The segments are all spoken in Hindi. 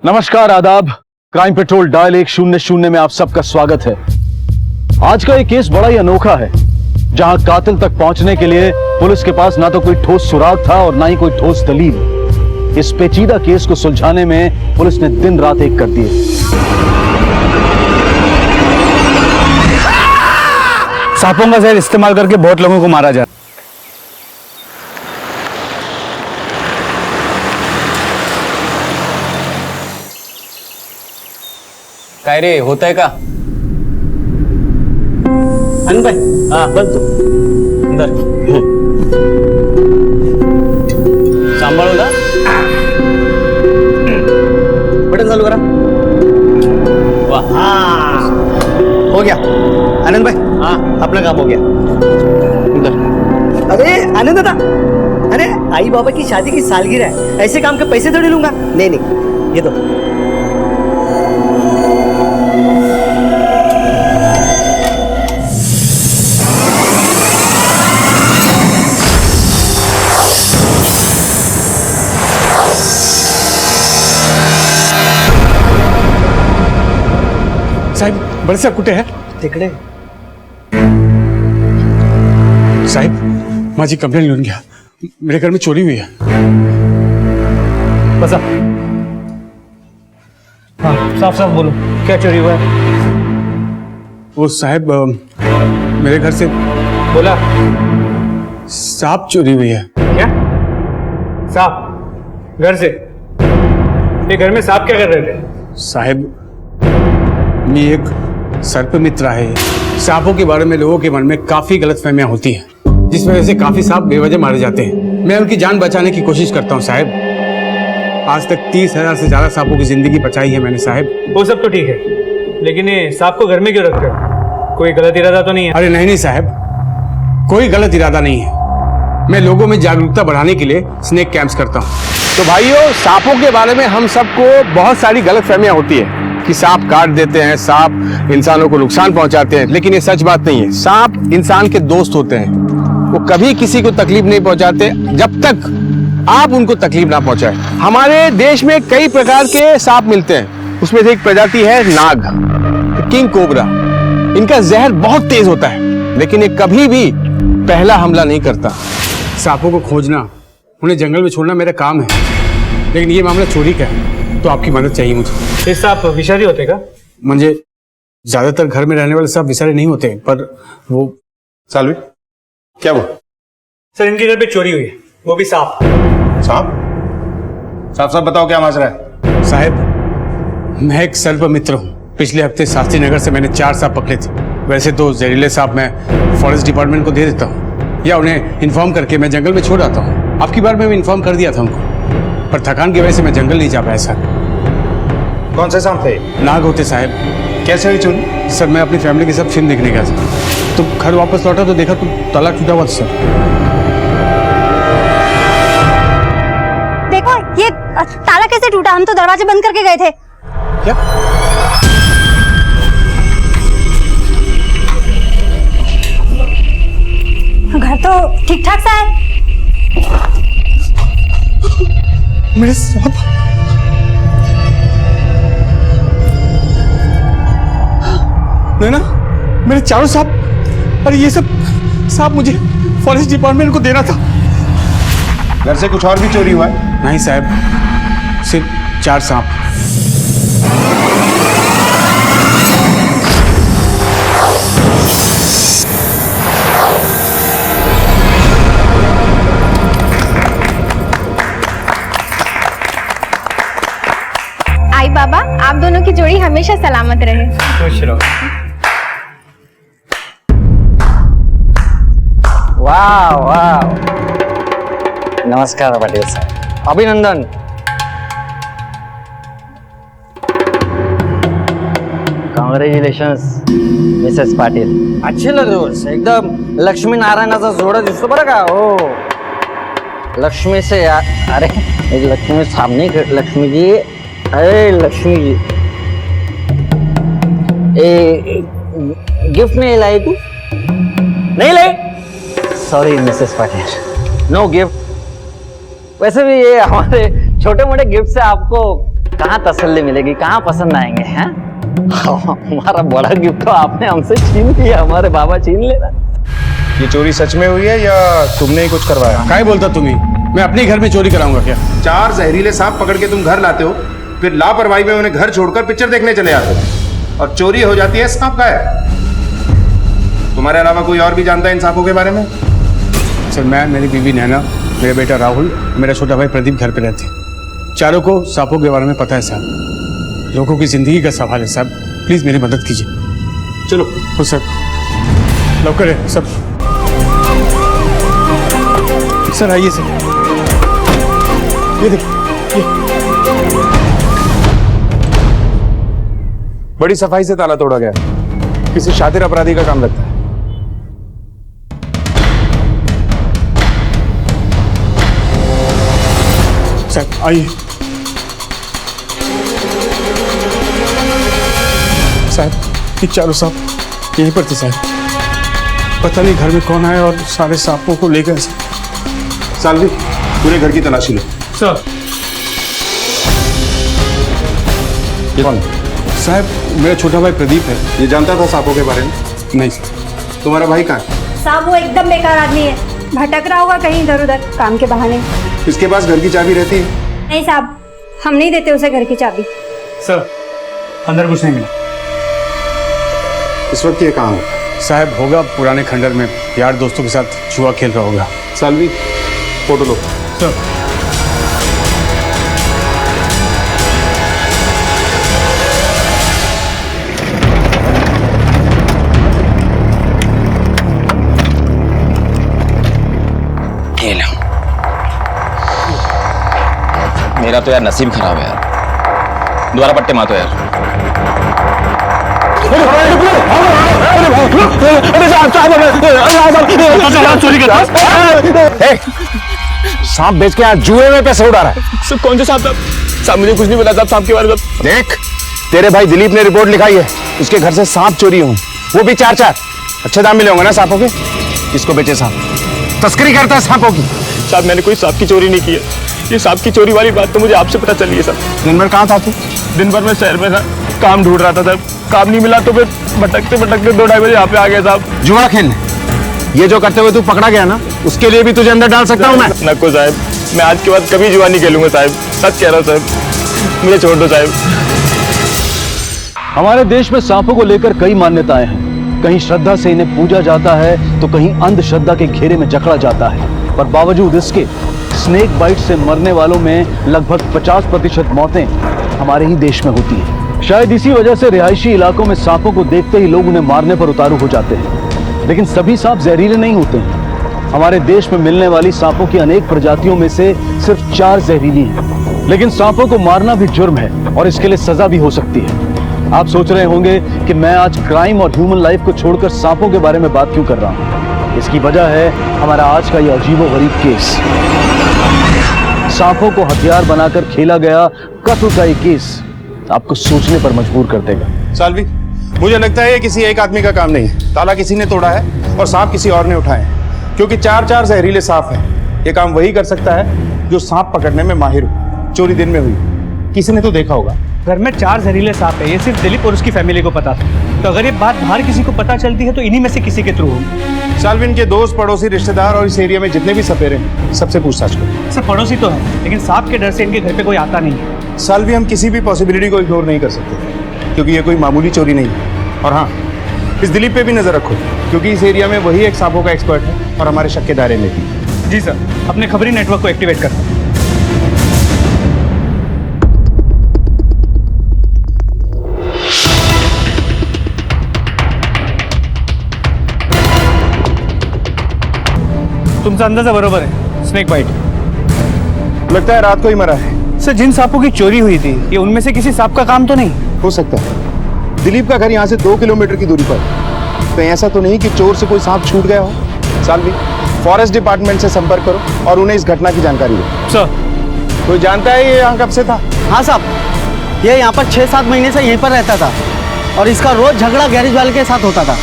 नमस्कार, आदाब। क्राइम पेट्रोल डायल 100 में आप सबका स्वागत है। आज का ये केस बड़ा ही अनोखा है, जहां कातिल तक पहुंचने के लिए पुलिस के पास ना तो कोई ठोस सुराग था और ना ही कोई ठोस दलील। इस पेचीदा केस को सुलझाने में पुलिस ने दिन रात एक कर दिए। सांपों का जहर इस्तेमाल करके बहुत लोगों को मारा जाए। काय रे, होतंय का? अन भाई, हाँ बस तू अंदर सांभाळू ना, बटन चालू करा। वाह, हो गया आनंद भाई, हाँ अपना काम हो गया। अंदर। अरे आनंद दादा, अरे आई बाबा की शादी की सालगिरह है, ऐसे काम के पैसे थोड़ी लूंगा। नहीं नहीं, ये दो। साहेब, बड़े साहब कुठे है? तिकडे साहेब, माझी कंप्लेंट लिहून घ्या। मेरे घर में चोरी हुई है। बसा। हाँ साफ साफ बोलो, क्या चोरी हुआ है? वो साहब, मेरे घर से बोला। सांप चोरी हुई है। क्या? सांप घर से? ये घर में सांप क्या कर रहे थे? साहेब, मी एक सर्पमित्र है। सांपों के बारे में लोगों के मन में काफी गलतफहमियां होती हैं, जिस वजह से काफी सांप बेवजह मारे जाते हैं। मैं उनकी जान बचाने की कोशिश करता हूं साहब। आज तक 30,000 से ज्यादा सांपों की जिंदगी बचाई है मैंने साहब। वो सब तो ठीक है, लेकिन ये सांप को घर में क्यों रखते हो? कोई गलत इरादा तो नहीं है? अरे नहीं साहब, कोई गलत इरादा नहीं है। मैं लोगों में जागरूकता बढ़ाने के लिए स्नेक कैंप्स करता हूँ। तो भाइयों, सांपों के बारे में हम सबको बहुत सारी गलतफहमियां होती है कि सांप काट देते हैं, सांप इंसानों को नुकसान पहुंचाते हैं, लेकिन ये सच बात नहीं है। सांप इंसान के दोस्त होते हैं, वो कभी किसी को तकलीफ नहीं पहुंचाते जब तक आप उनको तकलीफ ना पहुंचाए। हमारे देश में कई प्रकार के सांप मिलते हैं, उसमें से एक प्रजाति है नाग, किंग कोबरा। इनका जहर बहुत तेज होता है, लेकिन ये कभी भी पहला हमला नहीं करता। सांपों को खोजना, उन्हें जंगल में छोड़ना मेरा काम है, लेकिन ये मामला चोरी का है, तो आपकी मदद चाहिए मुझे। ये सांप विषारी होते का? मुझे ज्यादातर घर में रहने वाले सांप विषारी नहीं होते, पर वो सालवी, क्या वो सर, इनके घर पे चोरी हुई है, वो भी सांप। सांप? साफ साफ बताओ क्या माजरा है। साहब, मैं एक सर्पमित्र हूँ। पिछले हफ्ते शास्त्री नगर से मैंने 4 सांप पकड़े थे। वैसे तो जहरीले सांप मैं फॉरेस्ट डिपार्टमेंट को दे देता हूँ, या उन्हें इन्फॉर्म करके मैं जंगल में छोड़ आता हूँ। आपकी बार में इन्फॉर्म कर दिया था उनको, पर थकान की वजह से मैं जंगल नहीं जा पाया सर। कौन से सांप थे? नाग होते साहब। कैसे हुई चोरी? सर, मैं अपनी फैमिली के साथ फिल्म देखने गया था, तो घर वापस लौटा तो देखा तो ताला टूटा हुआ था सर। देखो, ये ताला कैसे टूटा? हम तो दरवाजे बंद करके गए थे। क्या? घर तो ठीक ठाक सा है। मेरे सांप, नैना, मेरे 4 सांप। अरे ये सब सांप मुझे फॉरेस्ट डिपार्टमेंट को देना था। घर से कुछ और भी चोरी हुआ है? नहीं साहब, सिर्फ 4 सांप। आई बाबा, आप दोनों की जोड़ी हमेशा सलामत रहे। खुश रहो। वाह वाह, नमस्कार पाटील साहब, अभिनंदन। Congratulations Mrs Patil. अच्छे लग रहे हो, एकदम लक्ष्मी नारायणाचा जोडा दिसतो बरं का? हो, लक्ष्मी से अरे लक्ष्मी सामने, लक्ष्मी जी, अरे लक्ष्मी जी, गिफ्ट नहीं लाई तू? नहीं लाई? Sorry Mrs Patil, no gift. वैसे भी ये हमारे छोटे मोटे गिफ्ट से आपको कहाँ तसल्ली मिलेगी, कहाँ पसंद आएंगे हैं? हमारा बड़ा गिफ्ट तो आपने हमसे छीन लिया, हमारे बाबा छीन लेना। ये चोरी सच में हुई है या तुमने ही कुछ करवाया? काय बोलता तुम्ही? मैं अपने घर में चोरी कराऊंगा क्या? 4 जहरीले सांप पकड़ के तुम घर लाते हो, फिर लापरवाही में उन्हें घर छोड़कर पिक्चर देखने चले जाते हो और चोरी हो जाती है, सांप गायब। तुम्हारे अलावा कोई और भी जानता है इन सांपों के बारे में? सर मैं, मेरी बीवी नैना, मेरा बेटा राहुल, मेरा छोटा भाई प्रदीप घर पे रहते हैं। चारों को सांपों के बारे में पता है साहब। लोगों की जिंदगी का सवाल है साहब, प्लीज मेरी मदद कीजिए। चलो हो सर, लवकर है सब। सर आइए सर, ये देखिए, बड़ी सफाई से ताला तोड़ा गया, किसी शातिर अपराधी का काम लगता है। सर आइए। साहब ये चारों सांप यहीं पर थे साहब, पता नहीं घर में कौन आया और सारे सांपों को ले गए। सालवी, पूरे घर की तलाशी लो। सर ये कौन? साहब मेरा छोटा भाई प्रदीप है। ये जानता था सांपों के बारे में? नहीं सर। तुम्हारा भाई कहाँ है? साहब वो एकदम बेकार आदमी है, भटक रहा होगा कहीं इधर उधर काम के बहाने। इसके पास घर की चाबी रहती है? नहीं साहब, हम नहीं देते उसे घर की चाबी। सर अंदर कुछ नहीं मिला। इस वक्त ये कहाँ है? साहब होगा पुराने खंडर में, यार दोस्तों के साथ जुआ खेल रहा होगा। सालवी, फोटो लो। सर मेरा तो यार नसीब खराब है यार, दोबारा पट्टे मातो यार। सांप बेच के आज जुए में पैसे उड़ा रहा है। सर कौन से सांप? साहब मुझे कुछ नहीं मिला साहब, सांप के बारे में। देख, तेरे भाई दिलीप ने रिपोर्ट लिखाई है, उसके घर से सांप चोरी हुए, वो भी 4-4। अच्छे दाम मिले होंगे ना सांपों के? किसको बेचे सांप? तस्करी करता है सांपों की। साहब मैंने कोई सांप की चोरी नहीं की है, ये सांप की चोरी वाली बात तो मुझे आपसे पता चली है सर। दिन भर कहाँ था तू? दिन भर मैं शहर में था, काम ढूंढ रहा था सर, काम नहीं मिला तो फिर भटकते भटकते 2-2:30 बजे यहाँ पे आ गया साहब। जुआ खेलने? ये जो करते हुए तू पकड़ा गया ना, उसके लिए भी तुझे अंदर डाल सकता हूँ मैं? नको साहब, मैं आज के बाद कभी जुआ नहीं खेलूंगा साहब, सच कह रहा हूँ साहब, मुझे छोड़ दो साहब। हमारे देश में सांपों को लेकर कई मान्यताएं हैं। कहीं श्रद्धा से इन्हें पूजा जाता है तो कहीं अंधश्रद्धा के घेरे में जकड़ा जाता है। पर बावजूद इसके स्नेक बाइट से मरने वालों में लगभग 50% मौतें हमारे ही देश में होती हैं। शायद इसी वजह से रिहायशी इलाकों में सांपों को देखते ही लोग उन्हें मारने पर उतारू हो जाते हैं। लेकिन सभी सांप जहरीले नहीं होते हैं। हमारे देश में मिलने वाली सांपों की अनेक प्रजातियों में से सिर्फ 4 जहरीली हैं। लेकिन सांपों को मारना भी जुर्म है और इसके लिए सजा भी हो सकती है। आप सोच रहे होंगे कि मैं आज क्राइम और ह्यूमन लाइफ को छोड़कर सांपों के बारे में बात क्यों कर रहा हूं। इसकी वजह है हमारा आज का यह अजीबोगरीब केस। सांपों को हथियार बनाकर खेला गया कत्ल का एक केस आपको सोचने पर मजबूर कर देगा। सालवी, मुझे लगता है ये किसी एक आदमी का काम नहीं है। ताला किसी ने तोड़ा है और सांप किसी और ने उठाए हैं, क्योंकि 4-4 जहरीले सांप हैं। ये काम वही कर सकता है जो सांप पकड़ने में माहिर हो। चोरी दिन में हुई, किसी ने तो देखा होगा। घर में 4 जहरीले सांप है, ये सिर्फ दिलीप और उसकी फैमिली को पता था। तो अगर ये बात बाहर किसी को पता चलती है तो इन्हीं में से किसी के थ्रू होगी। सालविन के दोस्त, पड़ोसी, रिश्तेदार और इस एरिया में जितने भी सपेरे हैं, सबसे पूछताछ करो। सर पड़ोसी तो है, लेकिन सांप के डर से इनके घर पे कोई आता नहीं है। सालवी, हम किसी भी पॉसिबिलिटी को इग्नोर नहीं कर सकते, क्योंकि ये कोई मामूली चोरी नहीं है। और हाँ, इस दिलीप पे भी नजर रखो, क्योंकि इस एरिया में वही एक सांपों का एक्सपर्ट है और हमारे शक के दायरे में भी। जी सर, अपने खबरी नेटवर्क को एक्टिवेट करता हूं। तुमचा अंदाजा बरोबर है, स्नेक बाइट। लगता है रात को ही मरा है। सर जिन सांपों की चोरी हुई थी, ये उनमें से किसी सांप का काम तो नहीं? हो सकता है। दिलीप का घर यहाँ से 2 किलोमीटर की दूरी पर है। कहीं ऐसा तो नहीं कि चोर से कोई सांप छूट गया हो। सालवी, फॉरेस्ट डिपार्टमेंट से संपर्क करो और उन्हें इस घटना की जानकारी दो। सर कोई जानता है ये यहाँ कब से था? हाँ साहब, ये यहाँ पर 6-7 महीने से यहीं पर रहता था और इसका रोज झगड़ा गैरेज वाले के साथ होता था।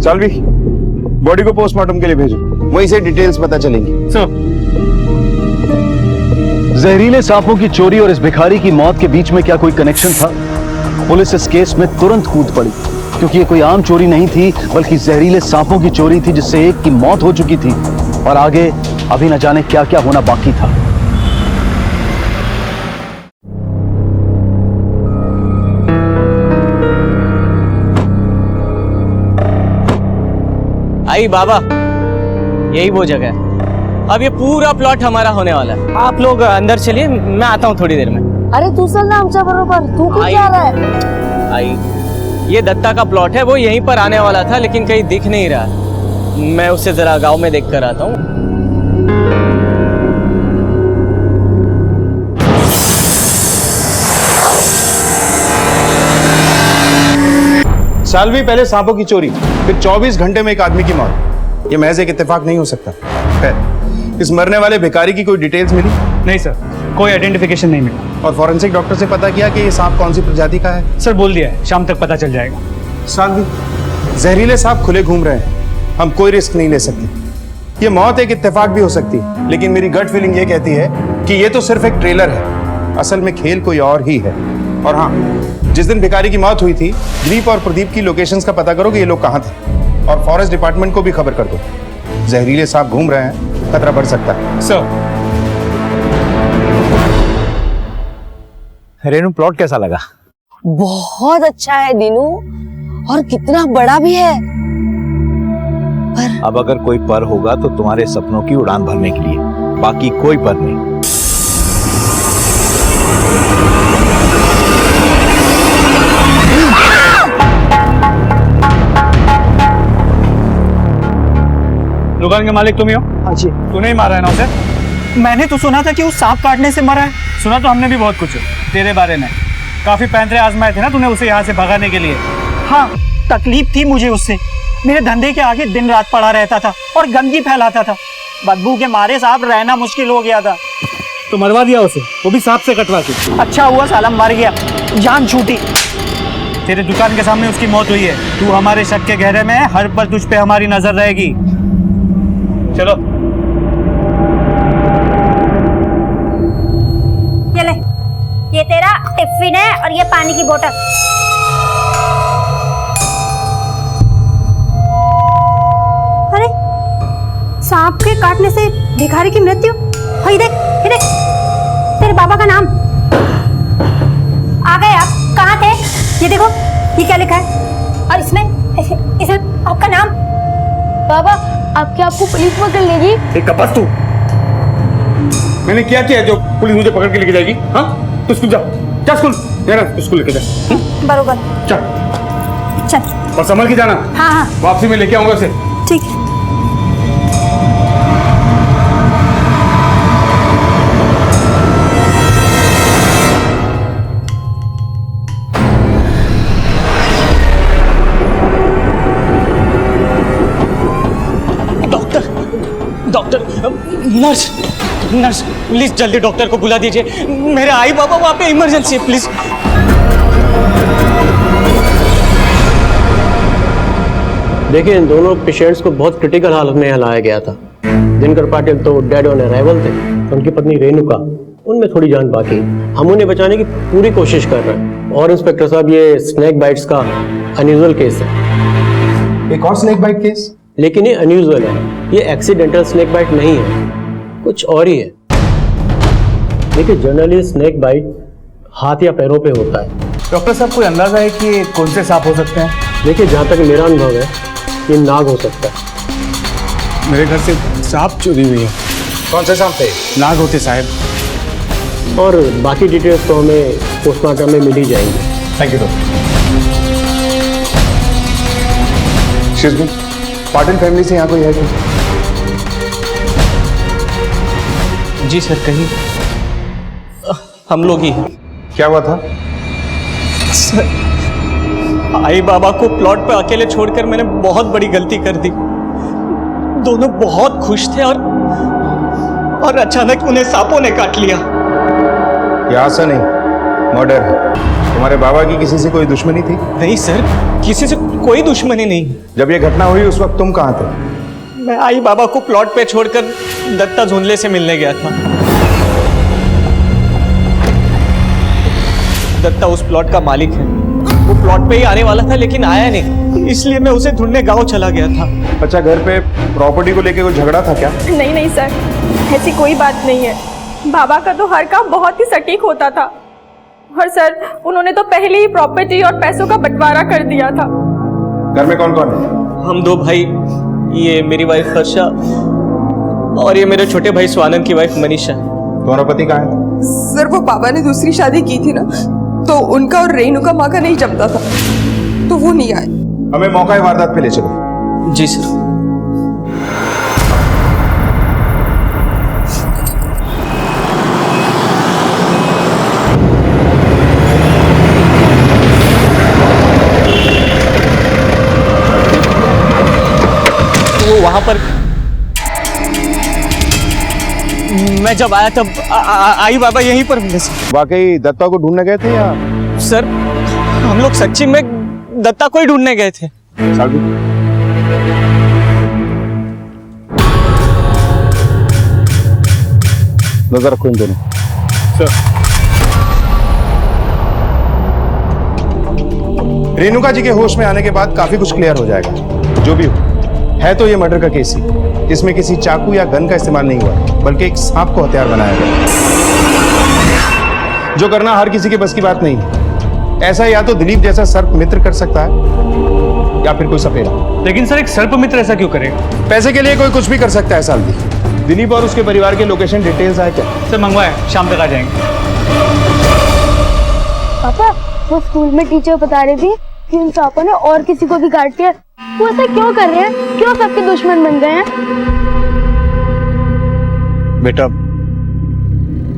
सालवी, बॉडी को पोस्टमार्टम के लिए भेजो, वहीं से डिटेल्स पता चलेंगी। जहरीले सांपों की चोरी और इस भिखारी की मौत के बीच में क्या कोई कनेक्शन था? पुलिस इस केस में तुरंत कूद पड़ी, क्योंकि ये कोई आम चोरी नहीं थी, बल्कि जहरीले सांपों की चोरी थी, जिससे एक की मौत हो चुकी थी और आगे अभी न जाने क्या क्या होना बाकी था। आई बाबा, यही वो जगह है। अब ये पूरा प्लॉट हमारा होने वाला है। आप लोग अंदर चलिए, मैं आता हूँ थोड़ी देर में। अरे तू चल ना आमच्या बरोबर, तू क्यों जा रहा है? आई, ये दत्ता का प्लॉट है, वो यहीं पर आने वाला था लेकिन कहीं दिख नहीं रहा। मैं उसे जरा गांव में देख कर आता हूँ। साल भी पहले सांपों की चोरी, फिर 24 घंटे में एक आदमी की मौत। ये महज एक इत्तेफाक नहीं हो सकता। खैर, इस मरने वाले भिखारी की कोई डिटेल्स मिली? नहीं सर, कोई आइडेंटिफिकेशन नहीं मिला। और फॉरेंसिक डॉक्टर से पता किया कि ये सांप कौन सी प्रजाति का है? सर बोल दिया है, शाम तक पता चल जाएगा। साल भी जहरीले सांप खुले घूम रहे हैं, हम कोई रिस्क नहीं ले सकते। ये मौत एक इत्तेफाक भी हो सकती है, लेकिन मेरी गट फीलिंग ये कहती है कि ये तो सिर्फ एक ट्रेलर है, असल में खेल कोई और ही है। और हाँ, जिस दिन भिखारी की मौत हुई थी, दिलीप और प्रदीप की लोकेशंस का पता करो कि ये लोग कहाँ थे, और फॉरेस्ट डिपार्टमेंट को भी खबर कर दो। जहरीले सांप घूम रहे हैं, खतरा बढ़ सकता है। सर, रेनू, प्लॉट कैसा लगा? बहुत अच्छा है दीनू, और कितना बड़ा भी है। पर अब अगर कोई पर होगा तो तुम्हारे सपनों की उड़ान भरने के लिए, बाकी कोई पर नहीं। दुकान के मालिक तुम ही हो? हाँ जी। तूने ही मारा है ना उसे? मैंने तो सुना था कि वो सांप काटने से मरा है। सुना तो हमने भी बहुत कुछ तेरे बारे में। काफी पैंतरे आजमाए थे ना तूने उसे यहाँ से भगाने के लिए। हाँ, तकलीफ थी मुझे उससे। मेरे धंधे के आगे दिन रात पड़ा रहता था और गंदगी फैलाता था। बदबू के मारे साहब रहना मुश्किल हो गया था। तो मरवा दिया उसे, वो भी सांप से कटवा के। अच्छा हुआ साला मर गया, जान छूटी। तेरे दुकान के सामने उसकी मौत हुई है। तू हमारे शक के घेरे में है, हर पल तुझ पे हमारी नजर रहेगी। चलो, ये ले, ये तेरा टिफिन है और ये पानी की बोतल। अरे, सांप के काटने से भिखारी की मृत्यु? हाँ, ये देख, तेरे बाबा का नाम। आ गए आप, कहाँ थे? ये देखो, ये क्या लिखा है? और इसमें आपका नाम। बाबा, आपके आपको पुलिस पकड़ लेगी? एक कपस तू, मैंने क्या किया जो पुलिस मुझे पकड़ के लेके जाएगी? हाँ, तो स्कूल जा स्कूल, स्कूल लेके जा। बरोबर, चल चल। और संभल के जाना। हाँ हाँ, वापसी में लेके आऊंगा उसे। ठीक है। नर्स, नर्स प्लीज जल्दी डॉक्टर को बुला दीजिए। मेरे आई बाबा वहाँ पे इमरजेंसी है, प्लीज। देखिए, इन दोनों पेशेंट्स को बहुत क्रिटिकल हालत में यहाँ लाया गया था। दिनकर पाटिल तो डेड ऑन अराइवल थे, उनकी पत्नी रेणुका, उनमें थोड़ी जान बाकी। हम उन्हें बचाने की पूरी कोशिश कर रहे हैं। और इंस्पेक्टर साहब, ये स्नेक बाइट्स का अनयूजुअल केस है। एक और स्नेक बाइट केस? लेकिन ये अनयूजुअल है, ये एक्सीडेंटल स्नेक बाइट नहीं है, कुछ और ही है। देखिए, जनरली स्नेक बाइट हाथ या पैरों पे होता है। डॉक्टर साहब, कोई अंदाजा है कि कौन से सांप हो सकते हैं? देखिए, जहाँ तक मेरा अनुभव है, ये नाग हो सकता है। मेरे घर से सांप चोरी हुई है। कौन से सांप थे? नाग होते साहब। और बाकी डिटेल्स तो हमें पोस्टमार्टम में मिल ही जाएंगी। Thank you doctor. Patil family से यहाँ कोई है क्या? जी सर, कहीं हम लोग ही हैं। क्या हुआ था? सर, आई बाबा को प्लॉट पे अकेले छोड़कर मैंने बहुत बड़ी गलती कर दी। दोनों बहुत खुश थे और अचानक उन्हें सांपों ने काट लिया। ये आशा नहीं, मर्डर है। तुम्हारे बाबा की किसी से कोई दुश्मनी थी? नहीं सर, किसी से कोई दुश्मनी नहीं। जब ये घटना हुई उस वक्त तुम कहाँ थे? मैं आई बाबा को प्लॉट पे छोड़कर दत्ता झुंझले से मिलने गया था। दत्ता उस प्लॉट का मालिक है। वो प्लॉट पे ही आने वाला था लेकिन आया नहीं, इसलिए मैं उसे ढूंढने गांव चला गया था। अच्छा, घर पे प्रॉपर्टी को लेके कोई झगड़ा था क्या? नहीं नहीं सर, ऐसी कोई बात नहीं है। बाबा का तो हर काम बहुत ही सटीक होता था। और सर, उन्होंने तो पहले ही प्रॉपर्टी और पैसों का बंटवारा कर दिया था। घर में कौन कौन है? हम दो भाई, ये मेरी वाइफ हर्षा और ये मेरे छोटे भाई स्वानंद की वाइफ मनीषा। तुम्हारा पति कहाँ है? सर, वो बाबा ने दूसरी शादी की थी ना, तो उनका और रेणुका माँ का नहीं जमता था, तो वो नहीं आए। हमें मौका वारदात पे ले चलो। जी सर। वो वहां पर मैं जब आया तब आई बाबा यहीं पर मिले सर। वाकई दत्ता को ढूंढने गए थे या? सर, हम लोग सच्ची में दत्ता को ही ढूंढने गए थे। सालवी, नजर रखो इन दोनों। रेणुका जी के होश में आने के बाद काफी कुछ क्लियर हो जाएगा। जो भी हो, है तो ये मर्डर का केस ही, जिसमें किसी चाकू या गन का इस्तेमाल नहीं हुआ, बल्कि एक सांप को हथियार बनाया गया, जो करना हर किसी के बस की बात नहीं है। ऐसा या तो दिलीप जैसा सर्प मित्र कर सकता है या फिर कोई सपेरा। लेकिन सर, एक सर्प मित्र ऐसा क्यों करेगा? पैसे के लिए कोई कुछ भी कर सकता है सालवी। दिलीप और उसके परिवार के लोकेशन डिटेल्स आए क्या? सर मंगवाए, शाम तक आ जाएंगे। पापा, वो स्कूल में टीचर बता रही थी कि उन सांपों ने और किसी को भी काट दिया। वो ऐसा क्यों कर रहे हैं? क्यों सबके दुश्मन बन गए हैं? बेटा,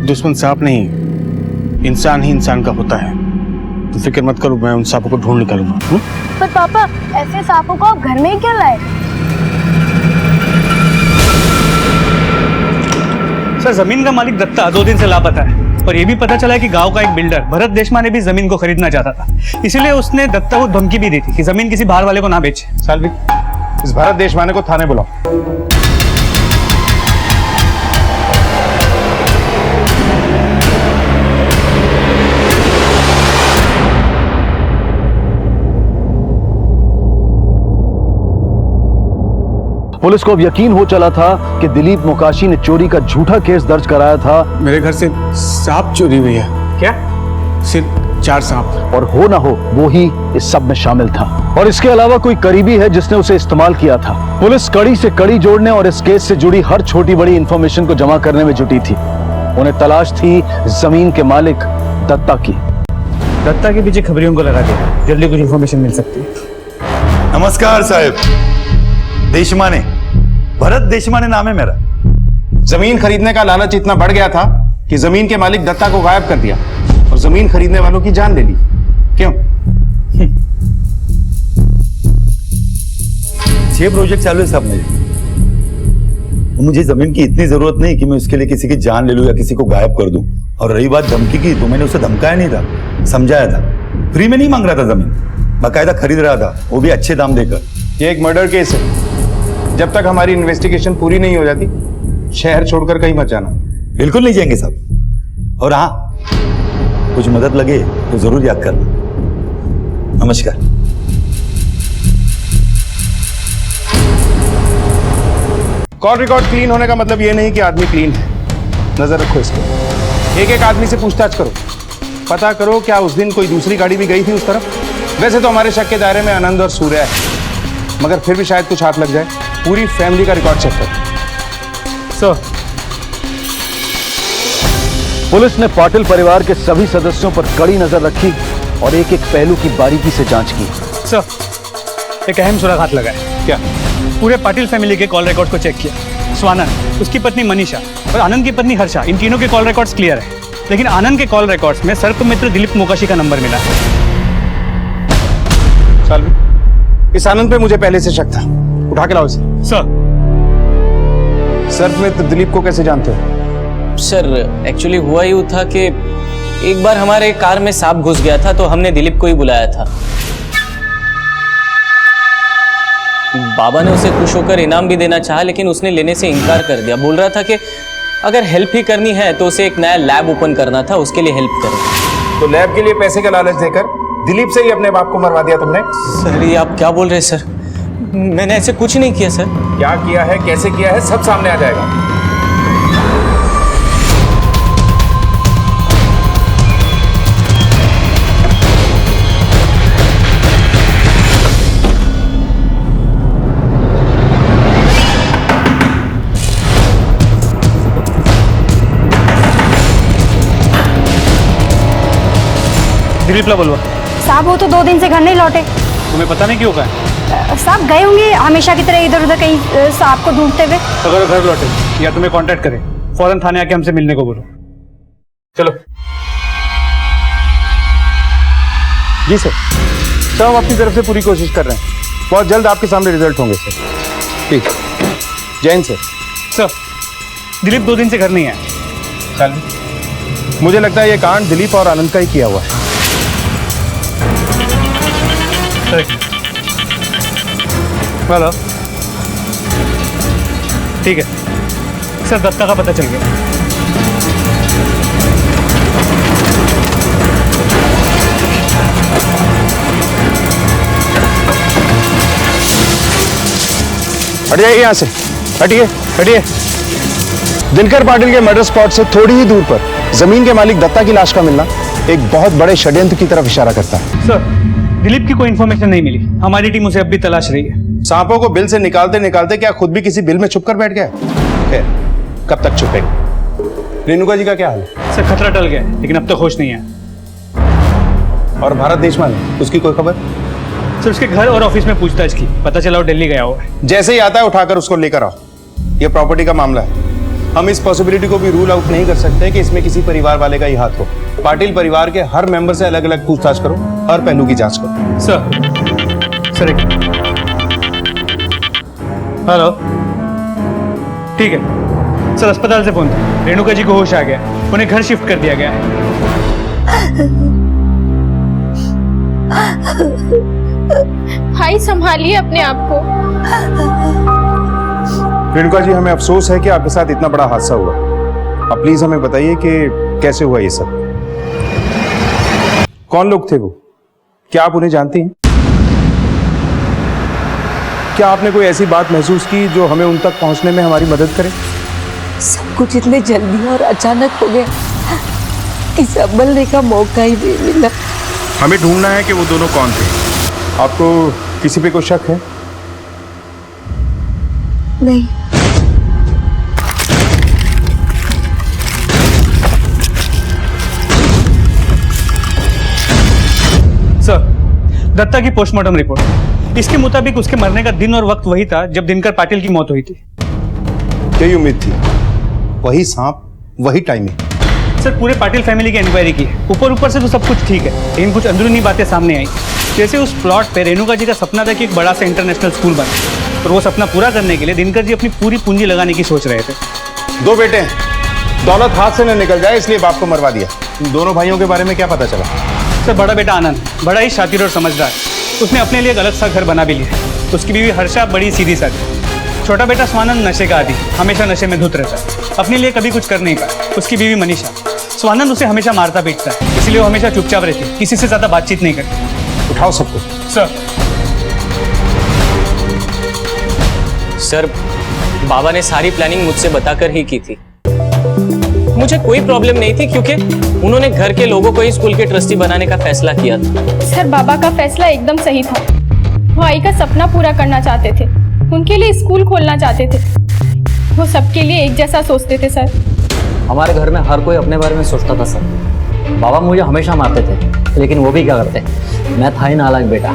दुश्मन सांप नहीं, इंसान ही इंसान का होता है। तो फिक्र मत करो, मैं उन सांपों को ढूंढ निकालूंगा। पर पापा, ऐसे सांपों को आप घर में ही क्यों लाए? सर, जमीन का मालिक दत्ता 2 दिन से लापता है और ये भी पता चला है कि गांव का एक बिल्डर भरत देशमा ने भी जमीन को खरीदना चाहता था। इसीलिए उसने दत्ता को धमकी भी दी थी कि जमीन किसी बाहर वाले को ना बेचे। सालवी, इस भरत देशमाने को थाने बुलाओ। पुलिस को अब यकीन हो चला था कि दिलीप मोकाशी ने चोरी का झूठा केस दर्ज कराया था। मेरे घर से सांप चोरी हुई है। क्या? सिर्फ 4 सांप। और हो ना हो, वो ही इस सब में शामिल था। और इसके अलावा कोई करीबी है जिसने उसे इस्तेमाल किया था। पुलिस कड़ी से कड़ी जोड़ने और इस केस से जुड़ी हर छोटी बड़ी इंफॉर्मेशन को जमा करने में जुटी थी। उन्हें तलाश थी जमीन के मालिक दत्ता की। दत्ता के पीछे खबरियों को लगा दिया, जल्दी कुछ इंफॉर्मेशन मिल सकती है। नमस्कार साहब। देशमाने, भरत देशमाने नाम है मेरा। जमीन खरीदने का लालच इतना बढ़ गया था कि जमीन के मालिक दत्ता को गायब कर दिया और जमीन खरीदने वालों की जान ले ली। क्यों? 6 प्रोजेक्ट चालू है साहब मेरे। मुझे जमीन की इतनी जरूरत नहीं कि मैं उसके लिए किसी की जान ले लूं या किसी को गायब कर दूं। और रही बात धमकी की, तो मैंने उसे धमकाया नहीं था, समझाया था। फ्री में नहीं मांग रहा था जमीन, बाकायदा खरीद रहा था, वो भी अच्छे दाम देकर। ये एक मर्डर केस है। जब तक हमारी इन्वेस्टिगेशन पूरी नहीं हो जाती, शहर छोड़कर कहीं मत जाना। बिल्कुल नहीं जाएंगे साहब। और हाँ, कुछ मदद लगे तो जरूर याद करना। नमस्कार। कॉल रिकॉर्ड क्लीन होने का मतलब ये नहीं कि आदमी क्लीन है। नजर रखो इसको। एक एक आदमी से पूछताछ करो, पता करो क्या उस दिन कोई दूसरी गाड़ी भी गई थी उस तरफ। वैसे तो हमारे शक के दायरे में आनंद और सूर्य है, मगर फिर भी शायद कुछ हाथ लग जाए। पूरी फैमिली का रिकॉर्ड चेक करो। सर, पुलिस ने पाटिल परिवार के सभी सदस्यों पर कड़ी नजर रखी और एक एक पहलू की बारीकी से जांच की। सर, एक अहम सुराग हाथ लगा है। क्या? पूरे पाटिल फैमिली के कॉल रिकॉर्ड को चेक किया। स्वानंद, उसकी पत्नी मनीषा और आनंद की पत्नी हर्षा, इन तीनों के कॉल रिकॉर्ड्स क्लियर है। लेकिन आनंद के कॉल रिकॉर्ड्स में सर्प मित्र दिलीप मोकाशी का नंबर मिला है। सालवी, इस आनंद पे मुझे पहले से शक था। उठा के लाओ इसे। सर। सर्प मित्र दिलीप को कैसे जानते हो? सर, एक्चुअली हुआ यूं था कि एक बार हमारे कार में सांप घुस गया था, तो हमने दिलीप को ही बुलाया था। बाबा ने उसे खुश होकर इनाम भी देना चाहा, लेकिन उसने लेने से इनकार कर दिया। बोल रहा था कि अगर हेल्प ही करनी है तो उसे एक नया लैब ओपन करना था, उसके लिए हेल्प करें। तो लैब के लिए पैसे का लालच देकर दिलीप से ही अपने बाप को मरवा दिया तुमने? सर ये आप क्या बोल रहे हैं सर? मैंने ऐसे कुछ नहीं किया सर। क्या किया है, कैसे किया है, सब सामने आ जाएगा। दिलीप ला बोलवा। साहब वो तो 2 दिन से घर नहीं लौटे। तुम्हें पता नहीं क्यों का? साहब गए होंगे हमेशा की तरह इधर उधर कहीं साहब को ढूंढते हुए। अगर वो घर लौटे या तुम्हें कांटेक्ट करे, फौरन थाने आके हमसे मिलने को बोलो। चलो। जी सर, हम अपनी तरफ से पूरी कोशिश कर रहे हैं। बहुत जल्द आपके सामने रिजल्ट होंगे सर। ठीक, जय हिंद सर। सर दिलीप 2 दिन से घर नहीं आया। चल, मुझे लगता है ये कांड दिलीप और आनंद का ही किया हुआ है। हेलो, ठीक है सर, दत्ता का पता चल गया। हट जाइए यहाँ से, हटिए हटिए। दिनकर पाटिल के मर्डर स्पॉट से थोड़ी ही दूर पर जमीन के मालिक दत्ता की लाश का मिलना एक बहुत बड़े षड्यंत्र की तरफ इशारा करता है। सर दिलीप की कोई इन्फॉर्मेशन नहीं मिली। हमारी टीम उसे अब भी तलाश रही है। सांपों को बिल से निकालते निकालते क्या खुद भी किसी बिल में छुपकर बैठ गया? खैर, कब तक छुपेगा? रेणुका जी का क्या हाल है? सर खतरा टल गया, लेकिन अब तक होश नहीं है। और भारत देशमान, उसकी कोई खबर? सर उसके घर और ऑफिस में पूछताछ की, पता चला वो दिल्ली गया हुआ है। जैसे ही आता है उठाकर उसको लेकर आओ। ये प्रॉपर्टी का मामला है, हम इस पॉसिबिलिटी को भी रूल आउट नहीं कर सकते कि इसमें किसी परिवार वाले का ही हाथ हो। पाटिल परिवार के हर मेंबर से अलग अलग पूछताछ करो, हर पहलू की जांच करो। सर एक हेलो, ठीक है सर, अस्पताल से फोन था। रेणुका जी को होश आ गया, उन्हें घर शिफ्ट कर दिया गया है। भाई संभालिए अपने आप को। रेणुका जी, हमें अफसोस है कि आपके साथ इतना बड़ा हादसा हुआ। अब प्लीज हमें बताइए कि कैसे हुआ ये सब, कौन लोग थे वो, क्या आप उन्हें जानती हैं? क्या आपने कोई ऐसी बात महसूस की जो हमें उन तक पहुंचने में हमारी मदद करे? सब कुछ इतने जल्दी और अचानक हो गया कि संभलने का मौका ही नहीं मिला। हमें ढूंढना है कि वो दोनों कौन थे। आपको किसी पे कोई शक है? नहीं। सर दत्ता की पोस्टमार्टम रिपोर्ट, इसके मुताबिक उसके मरने का दिन और वक्त वही था जब दिनकर पाटिल की मौत हुई थी। यही उम्मीद थी, वही सांप वही टाइमिंग। सर पूरे पाटिल फैमिली की इंक्वायरी की है। ऊपर से तो सब कुछ ठीक है, लेकिन कुछ अंदरूनी बातें सामने आई। जैसे उस प्लॉट पे रेणुका जी का सपना था कि एक बड़ा सा इंटरनेशनल स्कूल बने, और वो सपना पूरा करने के लिए दिनकर जी अपनी पूरी पूंजी लगाने की सोच रहे थे। 2 बेटे हैं, दौलत हाथ से न निकल जाए इसलिए बाप को मरवा दिया। इन दोनों भाइयों के बारे में क्या पता चला? सर बड़ा बेटा आनंद बड़ा ही शातिर और समझदार, उसने अपने लिए एक अलग सा घर बना भी लिया। उसकी बीवी हर्षा बड़ी सीधी सादी। छोटा बेटा स्वानंद नशे का आदी, हमेशा नशे में धुत रहता है, अपने लिए कभी कुछ कर नहीं पाया। उसकी बीवी मनीषा, स्वानंद उसे हमेशा मारता पीटता है, इसलिए वो हमेशा चुपचाप रहती है, किसी से ज्यादा बातचीत नहीं करती। उठाओ सबको। सर बाबा ने सारी प्लानिंग मुझसे बताकर ही की थी। मुझे कोई प्रॉब्लम नहीं थी क्योंकि उन्होंने घर के लोगों को ही स्कूल के ट्रस्टी बनाने का फैसला किया था। सर बाबा का फैसला एकदम सही था। वो आई का सपना पूरा करना चाहते थे, उनके लिए स्कूल खोलना चाहते थे। वो सबके लिए एक जैसा सोचते थे सर। हमारे घर में हर कोई अपने बारे में सोचता था सर। बाबा मुझे हमेशा मारते थे, लेकिन वो भी क्या करते, मैं था ही नालायक बेटा।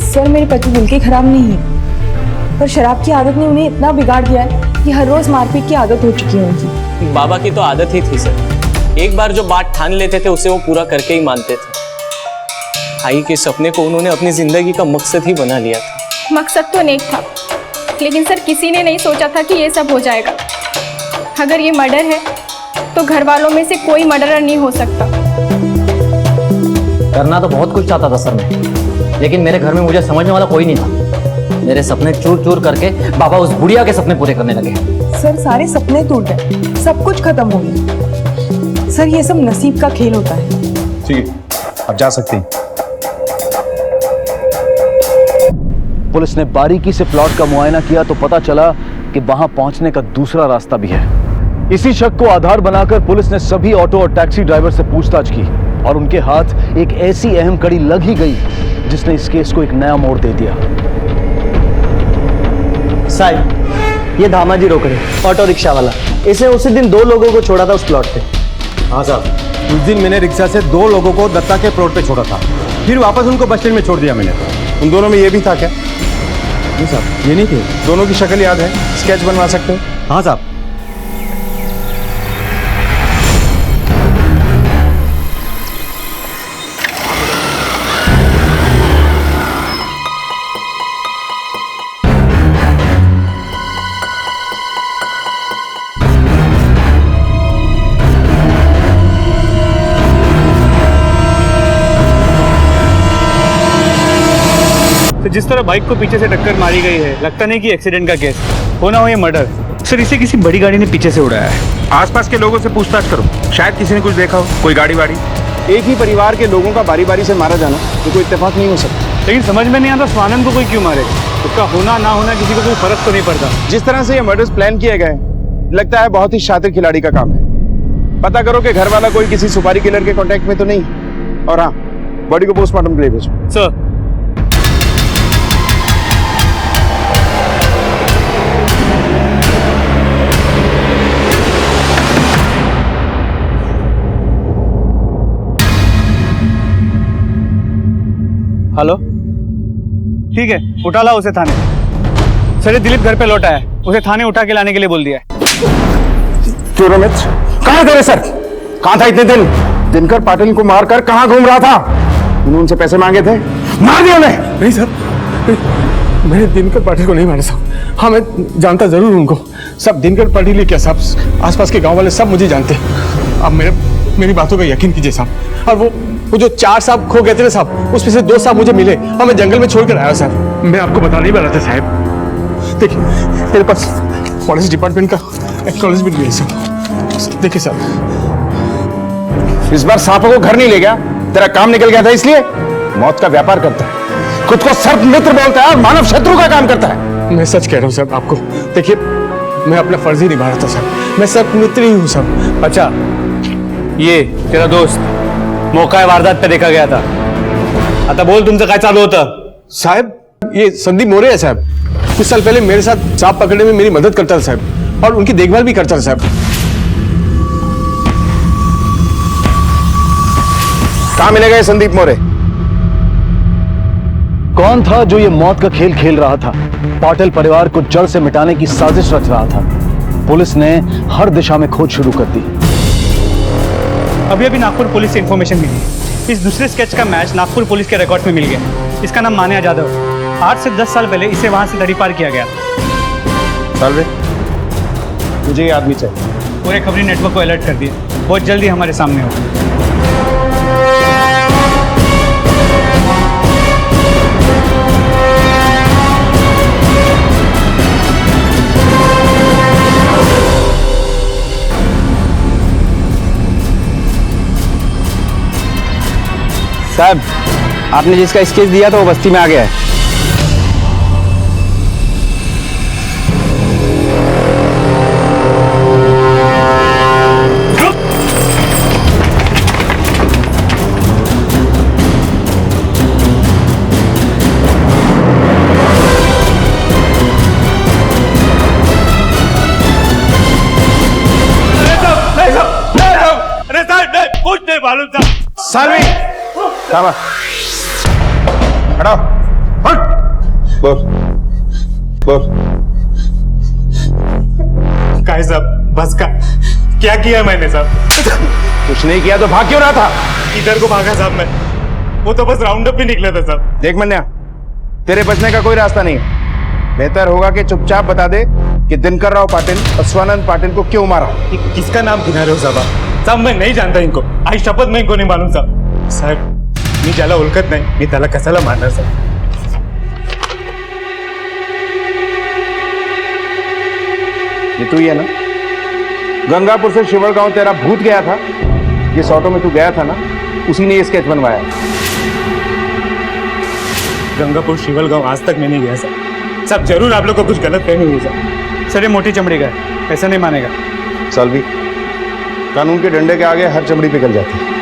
सर मेरे पति दिल के खराब नहीं है, पर शराब की आदत ने उन्हें इतना बिगाड़ दिया है कि हर रोज मारपीट की आदत हो चुकी है उनकी। बाबा की तो आदत ही थी सर, एक बार जो बात ठान लेते थे उसे वो पूरा करके ही मानते थे। भाई के सपने को उन्होंने अपनी जिंदगी का मकसद ही बना लिया था। मकसद तो नेक था, लेकिन सर किसी ने नहीं सोचा था कि ये सब हो जाएगा। अगर ये मर्डर है तो घर वालों में से कोई मर्डरर नहीं हो सकता। करना तो बहुत कुछ चाहता था सर मैं, लेकिन मेरे घर में मुझे समझने वाला कोई नहीं था। मेरे सपने चूर चूर करके बाबा उस बुढ़िया के सपने पूरे करने लगे। सर सारे सपने टूट गए, सब कुछ खत्म हो गया। सर ये सब नसीब का खेल होता है। ठीक है, अब जा सकते हैं। पुलिस ने बारीकी से प्लॉट का मुआयना किया तो पता चला कि वहां पहुंचने का दूसरा रास्ता भी है। इसी शक को आधार बनाकर पुलिस ने सभी ऑटो और टैक्सी ड्राइवर से पूछताछ की और उनके हाथ एक ऐसी अहम कड़ी लग ही गई जिसने इस केस को एक नया मोड़ दे दिया। साहब, ये धामाजी रोकड़े, ऑटो रिक्शा वाला, इसने उसी दिन 2 लोगों को छोड़ा था उस प्लॉट पे। हाँ साहब, उस दिन मैंने रिक्शा से 2 लोगों को दत्ता के प्लॉट पे छोड़ा था, फिर वापस उनको बस स्टैंड में छोड़ दिया मैंने। उन दोनों में ये भी था क्या? नहीं साहब, ये नहीं थे। दोनों की शक्ल याद है? स्केच बनवा सकते हो? हाँ साहब। तो जिस तरह बाइक को पीछे से टक्कर मारी गई है, लगता नहीं कि एक्सीडेंट का केस होना हो, ये मर्डर। सर इसे किसी बड़ी गाड़ी ने पीछे से उड़ाया है। आसपास के लोगों से पूछताछ करो, शायद किसी ने कुछ देखा हो, कोई गाड़ी वाड़ी। एक ही परिवार के लोगों का बारी बारी से मारा जाना तो कोई इत्तेफाक नहीं हो सकता। लेकिन समझ में नहीं आता स्वानंद को कोई क्यों मारे। उसका होना ना होना किसी को कोई फर्क तो नहीं पड़ता। जिस तरह से ये मर्डर्स प्लान किए गए, लगता है बहुत ही शातिर खिलाड़ी का काम है। पता करो कि घर वाला कोई किसी सुपारी किलर के कांटेक्ट में तो नहीं। और हाँ, बॉडी को पोस्टमार्टम के लिए भेजो। सर हेलो, ठीक है, उठा ला उसे थाने। सर ये दिलीप घर पे लौटा है, उसे थाने उठा के लाने के लिए बोल दिया है। क्यों रमेश, कहाँ थे सर? कहाँ था इतने दिन? दिनकर पाटिल को मारकर कहाँ घूम रहा था? उन्होंने उनसे पैसे मांगे थे, मार दिया उन्हें। नहीं सर, मैंने दिनकर पाटिल को नहीं मारा साहब। हाँ, मैं जानता जरूर उनको। सब दिनकर पाटिल ही क्या साहब, आसपास के गांव वाले सब मुझे जानते हैं। अब मेरी बातों का यकीन कीजिए साहब। और वो जो 4 सांप खो गए थे ना साहब, उसमें से 2 सांप मुझे मिले और मैं जंगल में छोड़कर आया साहब। मैं आपको बता नहीं वाला था साहब। देखिए मेरे पास फॉरेस्ट डिपार्टमेंट का एक्नॉलेजमेंट भी है साहब। देखिए साहब, इस बार सांपों को घर नहीं ले गया, तेरा काम निकल गया था इसलिए। मौत का व्यापार करता है, खुद को सर्प मित्र बोलता है और मानव शत्रु का काम करता है। मैं सच कह रहा हूँ साहब आपको। देखिए मैं अपना फर्ज ही निभा रहा था साहब। मैं सर्प मित्र ही हूँ साहब। अच्छा, ये तेरा दोस्त मौका वारदात पे देखा गया था। आता बोल, तुमसे क्या चालू होता? साहब ये संदीप मोरे है साहब। कुछ साल पहले मेरे साथ सांप पकड़ने में मेरी मदद करता था साहब, और उनकी देखभाल भी करता था साहब। कहाँ मिलेगा ये संदीप मोरे? कौन था जो ये मौत का खेल खेल रहा था? पाटिल परिवार को जड़ से मिटाने की साजिश रच रहा था। पुलिस ने हर दिशा में खोज शुरू कर दी। अभी नागपुर पुलिस से इंफॉर्मेशन मिली। इस दूसरे स्केच का मैच नागपुर पुलिस के रिकॉर्ड में मिल गया। इसका नाम मान्या जाधव। 8 से 10 साल पहले इसे वहां से तड़ी पार किया गया। सालवे, मुझे ये आदमी चाहिए। पूरे खबरी नेटवर्क को अलर्ट कर दिए, बहुत जल्दी हमारे सामने होगा। साहब, आपने जिसका स्केच दिया था वो बस्ती में आ गया है। अरे साहब, कुछ नहीं मालूम था। सालवी, खड़ा हट। बोल बोल। काय साहब, बस का क्या किया मैंने साहब? कुछ नहीं किया तो भाग क्यों रहा था? इधर को भागा साहब मैं, वो तो बस राउंड अप भी निकला था साहब। देख मन्या, तेरे बचने का कोई रास्ता नहीं है। बेहतर होगा कि चुपचाप बता दे कि दिनकर राव पाटिल और स्वानंद पाटिल को क्यों मारा। किसका नाम गिना रहे हो साहब? मैं नहीं जानता इनको, आई शपथ मैं इनको नहीं मालूम साहब। मी ज्याला ओळखत नाही, मी त्याला कशाला मारणार साहेब? ये तू ही है ना? गंगापुर से शिवड़गांव तेरा भूत गया था, जिस ऑटो में तू गया था ना, उसी ने ये स्केच बनवाया। गंगापुर शिवलगांव आज तक मैं नहीं गया सर। सब जरूर आप लोग को कुछ गलत फहमी हुई सर। सर ये मोटी चमड़ी का है, ऐसा नहीं मानेगा। सालवी, कानून के डंडे के आगे हर चमड़ी पिघल जाती है।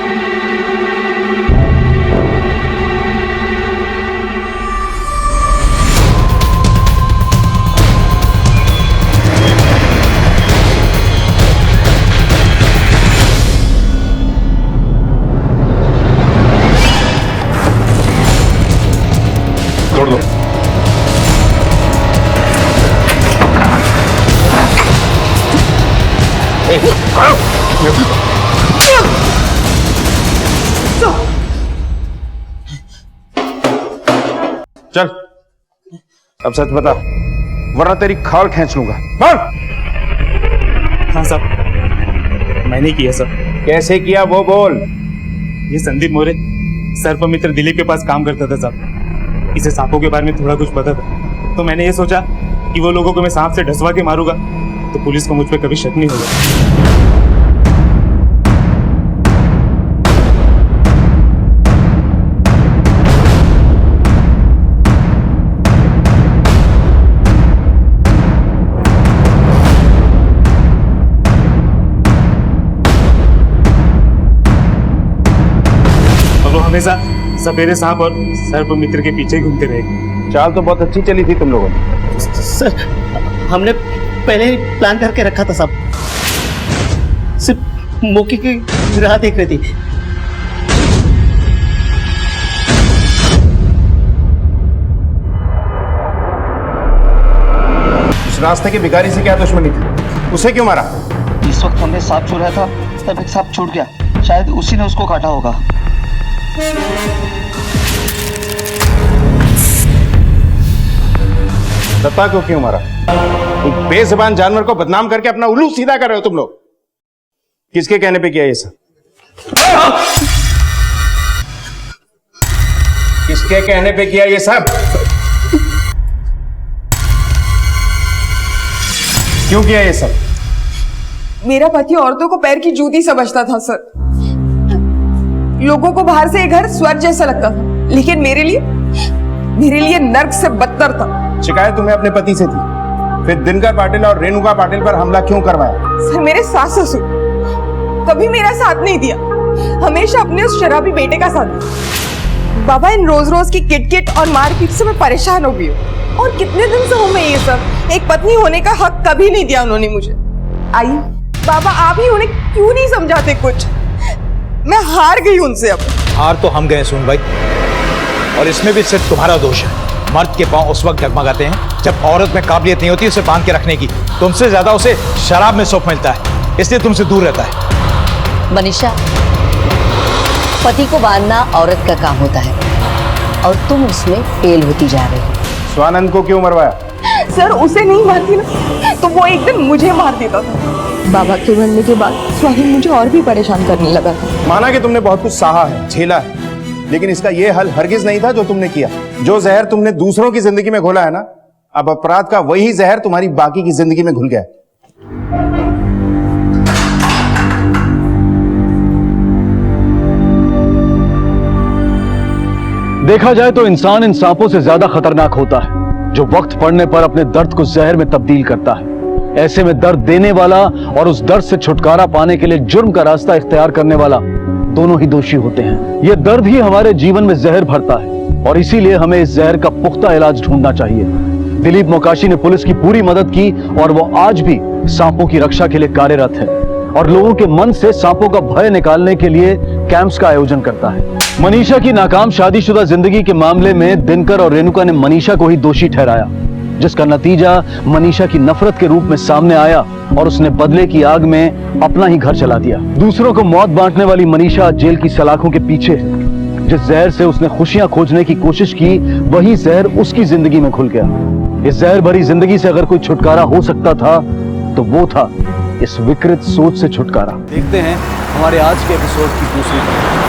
छोड़ दो। चल, अब सच बता, वरना तेरी खाल खींच लूंगा। बोल। हाँ साहब, मैंने किया सर। कैसे किया वो बोल। ये संदीप मोरे सर्पमित्र दिलीप के पास काम करता था साहब। इसे सांपों के बारे में थोड़ा कुछ पता था, तो मैंने ये सोचा कि वो लोगों को मैं सांप से ढसवा के मारूंगा तो पुलिस को मुझ पर कभी शक नहीं होगा। हमेशा सपेरे सांप और सर्प मित्र के पीछे घूमते रहे। चाल तो बहुत अच्छी चली थी तुम लोगों ने। सर, हमने पहले ही प्लान करके रखा था साहब, सिर्फ मौके की राह देख रही थी। उस रास्ते के भिखारी से क्या दुश्मनी थी? उसे क्यों मारा? जिस वक्त हमने सांप छू रहा था तब एक सांप छूट गया, शायद उसी ने उसको काटा होगा। दत्ता को क्यों मारा? एक बेजुबान जानवर को बदनाम करके अपना उल्लू सीधा कर रहे हो तुम लोग। किसके कहने पे किया ये सब? किसके कहने पे किया ये सब? क्यों किया ये सब? मेरा पति औरतों को पैर की जूती समझता था सर। लोगों को बाहर से ये घर स्वर्ग जैसा लगता था, लेकिन मेरे लिए नर्क से बदतर था। शिकायत तुम्हें अपने पति से थी, फिर दिनकर पाटिल और रेणुका पाटिल पर हमला क्यों करवाया? सर, मेरे सास ससुर कभी मेरा साथ नहीं दिया, हमेशा अपने उस शराबी बेटे का साथ दिया। बाबा, इन रोज रोज की किटकिट और मारपीट से मैं परेशान हो गई हूँ, और कितने दिन से हूँ मैं ये सब। एक पत्नी होने का हक कभी नहीं दिया उन्होंने मुझे। आई बाबा, आप ही उन्हें क्यों नहीं समझाते कुछ? मैं हार गई उनसे। अब हार तो हम गए सुन भाई, और इसमें भी सिर्फ तुम्हारा दोष है। मर्द के पांव उस वक्त डगमगाते हैं जब औरत में काबिलियत नहीं होती उसे बांध के रखने की। तुमसे ज्यादा उसे शराब में सुख मिलता है, इसलिए तुमसे दूर रहता है। मनीषा, पति को बांधना औरत का काम होता है और तुम उसमें फेल होती जा रही हो। स्वानंद को क्यों मरवाया? सर, उसे नहीं मारती ना तो वो एक दिन मुझे मार देता था। बाबा के मरने के बाद स्वाहिन मुझे और भी परेशान करने लगा था। माना कि तुमने बहुत कुछ सहा है, झेला है, लेकिन इसका यह हल हरगिज नहीं था जो तुमने किया। जो जहर तुमने दूसरों की जिंदगी में घोला है ना, अब अपराध का वही जहर तुम्हारी बाकी की जिंदगी में घुल गया। देखा जाए तो इंसान इन सांपों से ज्यादा खतरनाक होता है, जो वक्त पड़ने पर अपने दर्द को जहर में तब्दील करता है। ऐसे में दर्द देने वाला और उस दर्द से छुटकारा पाने के लिए जुर्म का रास्ता इख्तियार करने वाला दोनों ही दोषी होते हैं। यह दर्द ही हमारे जीवन में जहर भरता है और इसीलिए हमें इस जहर का पुख्ता इलाज ढूंढना चाहिए। दिलीप मोकाशी ने पुलिस की पूरी मदद की और वो आज भी सांपों की रक्षा के लिए कार्यरत है और लोगों के मन से सांपों का भय निकालने के लिए कैंप्स का आयोजन करता है। मनीषा की नाकाम शादीशुदा जिंदगी के मामले में दिनकर और रेणुका ने मनीषा को ही दोषी ठहराया, जिसका नतीजा मनीषा की नफरत के रूप में सामने आया और उसने बदले की आग में अपना ही घर जला दिया। दूसरों को मौत बांटने वाली मनीषा जेल की सलाखों के पीछे है। जिस जहर से उसने खुशियां खोजने की कोशिश की, वही जहर उसकी जिंदगी में घुल गया। इस जहर भरी जिंदगी से अगर कोई छुटकारा हो सकता था तो वो था इस विकृत सोच से छुटकारा। देखते हैं हमारे आज के एपिसोड की दूसरी पार्ट।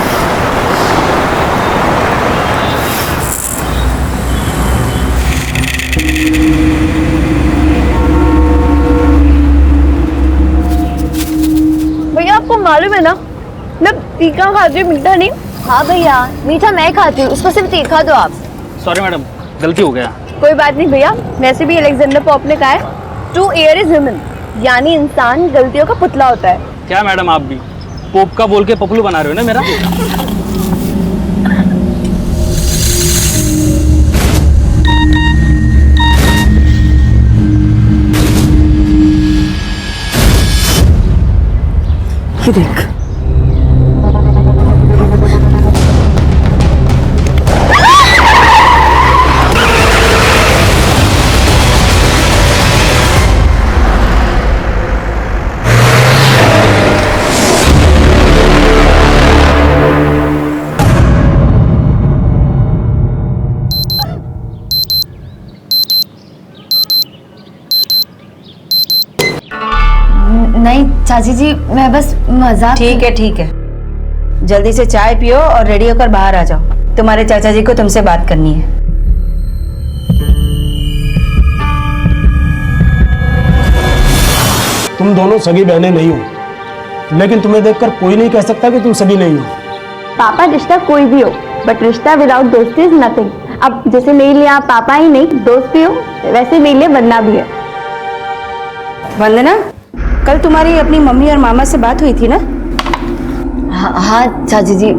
मालूम है ना, मैं तीखा खाती हूँ, मीठा नहीं। हाँ भैया, मीठा मैं खाती हूँ, उसको सिर्फ तीखा दो आप। सॉरी मैडम, गलती हो गया। कोई बात नहीं भैया, वैसे भी अलेक्जेंडर पोप ने कहा है टू एयर इज ह्यूमन, यानी इंसान गलतियों का पुतला होता है। क्या मैडम, आप भी पोप का बोल के पपलू बना रहे हो ना मेरा। ये देख, नहीं चाची जी, मैं बस मजाक। ठीक है, जल्दी से चाय पियो और रेडी होकर बाहर आ जाओ। तुम्हारे चाचा जी को तुमसे बात करनी है। तुम दोनों सगी बहनें नहीं हो, लेकिन तुम्हें देखकर कोई नहीं कह सकता कि तुम सगी नहीं हो। पापा, रिश्ता कोई भी हो, बट रिश्ता विदाउट दोस्ती इज नथिंग। अब जैसे मेरे लिए आप पापा ही नहीं दोस्त भी हो, वैसे मेरे लिए बनना भी है। वंदना, कल तुम्हारी अपनी मम्मी और मामा से बात हुई थी ना? हाँ चाची जी,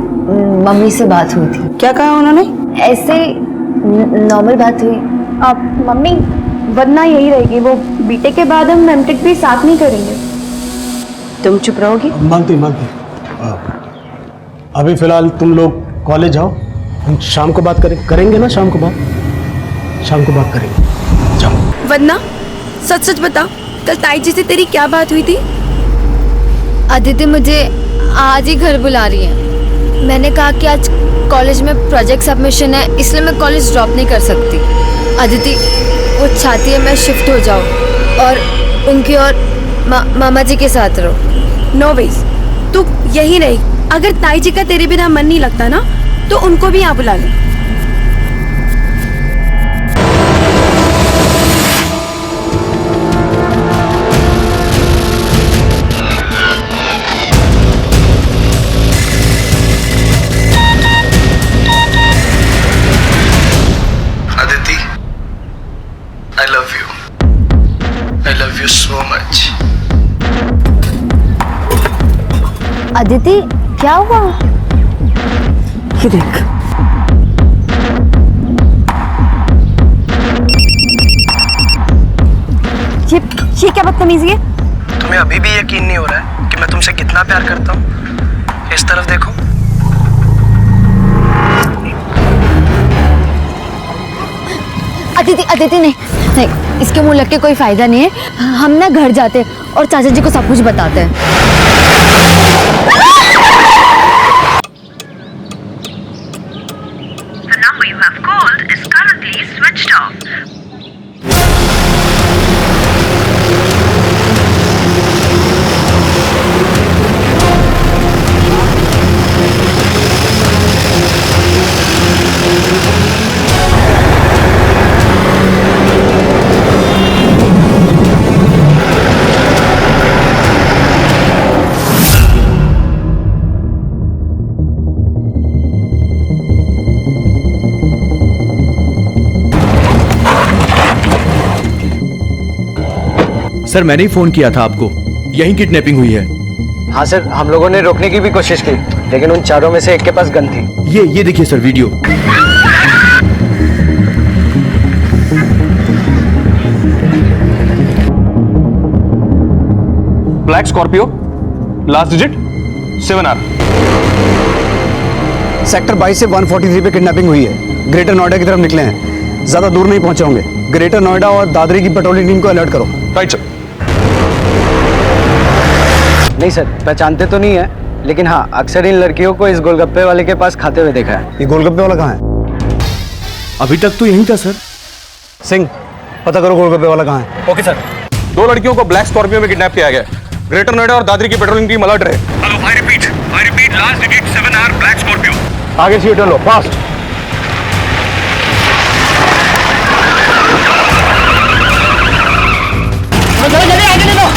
मम्मी से बात हुई थी। क्या कहा उन्होंने? ऐसे नॉर्मल बात हुई। अब मम्मी, वरना यही रहेगी, वो बीटे के बाद हम एमटेक भी साथ नहीं करेंगे। तुम चुप रहोगी? मानती अभी फिलहाल तुम लोग कॉलेज जाओ, हम शाम को बात करेंगे ना, शाम को बात करेंगे। जाओ। वरना सच सच बता, कल ताई जी से तेरी क्या बात हुई थी? अदिति मुझे आज ही घर बुला रही है। मैंने कहा कि आज कॉलेज में प्रोजेक्ट सबमिशन है, इसलिए मैं कॉलेज ड्रॉप नहीं कर सकती। अदिति वो चाहती है मैं शिफ्ट हो जाऊँ और उनकी और मामा जी के साथ रहो। नो वेज, तू यही रही। अगर ताई जी का तेरे बिना मन नहीं लगता ना, तो उनको भी यहाँ बुला ले। अदिति, क्या हुआ? ये देख, ये क्या बदतमीजी है? तुम्हें अभी भी यकीन नहीं हो रहा है कि मैं तुमसे कितना प्यार करता हूँ? इस तरफ देखो। अदिति नहीं, इसके मुंह लग के कोई फायदा नहीं है। हम ना घर जाते हैं और चाचा जी को सब कुछ बताते हैं। The number you have called is currently switched off. Sir, मैंने ही फोन किया था आपको, यहीं किडनैपिंग हुई है। हाँ सर, हम लोगों ने रोकने की भी कोशिश की, लेकिन उन चारों में से एक के पास गन थी। ये देखिए sir video. Black Scorpio, last digit 7R। Sector 22 से 143 पे किडनैपिंग हुई है। ग्रेटर नोएडा की तरफ निकले हैं, ज्यादा दूर नहीं पहुंचे होंगे। ग्रेटर नोएडा और दादरी की पेट्रोलिंग टीम को अलर्ट करो। Right sir. नहीं सर, पहचानते तो नहीं है, लेकिन हाँ अक्सर इन लड़कियों को इस गोलगप्पे वाले के पास खाते हुए देखा है। ये गोलगप्पे वाला कहाँ है? अभी तक तो यहीं था सर। सिंह, पता करो गोलगप्पे वाला कहाँ है। Okay sir. 2 लड़कियों को ब्लैक स्कॉर्पियो में किडनैप किया गया। ग्रेटर नोएडा और दादरी की पेट्रोलिंग टीम अलर्ट रहे। Hello, I repeat, last digit 7R black Scorpio. आगे से टर्न लो, फास्ट। जल्दी आगे ले लो।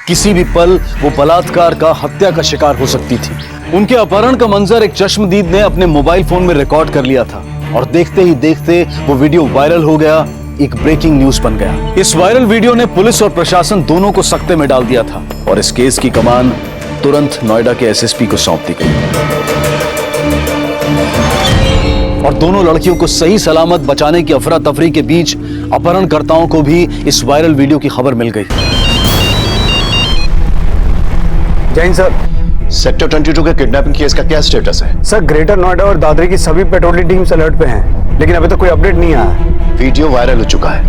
किसी भी पल वो बलात्कार का, हत्या का शिकार हो सकती थी। उनके अपहरण का मंजर एक चश्मदीद ने अपने मोबाइल फोन में रिकॉर्ड कर लिया था और देखते ही देखते वो वीडियो वायरल हो गया, एक ब्रेकिंग न्यूज बन गया। इस वायरल वीडियो ने पुलिस और प्रशासन दोनों को सकते में डाल दिया था और इस केस की कमान तुरंत नोएडा के एसएसपी को सौंप दी गई और दोनों लड़कियों को सही सलामत बचाने की अफरा तफरी के बीच अपहरणकर्ताओं को भी इस वायरल वीडियो की खबर मिल गई। जैन सर, सेक्टर 22 के किडनैपिंग केस का क्या स्टेटस है? सर ग्रेटर नोएडा और दादरी की सभी पेट्रोलिंग टीम्स अलर्ट पे हैं, लेकिन अभी तक कोई अपडेट नहीं आया। वीडियो वायरल हो चुका है।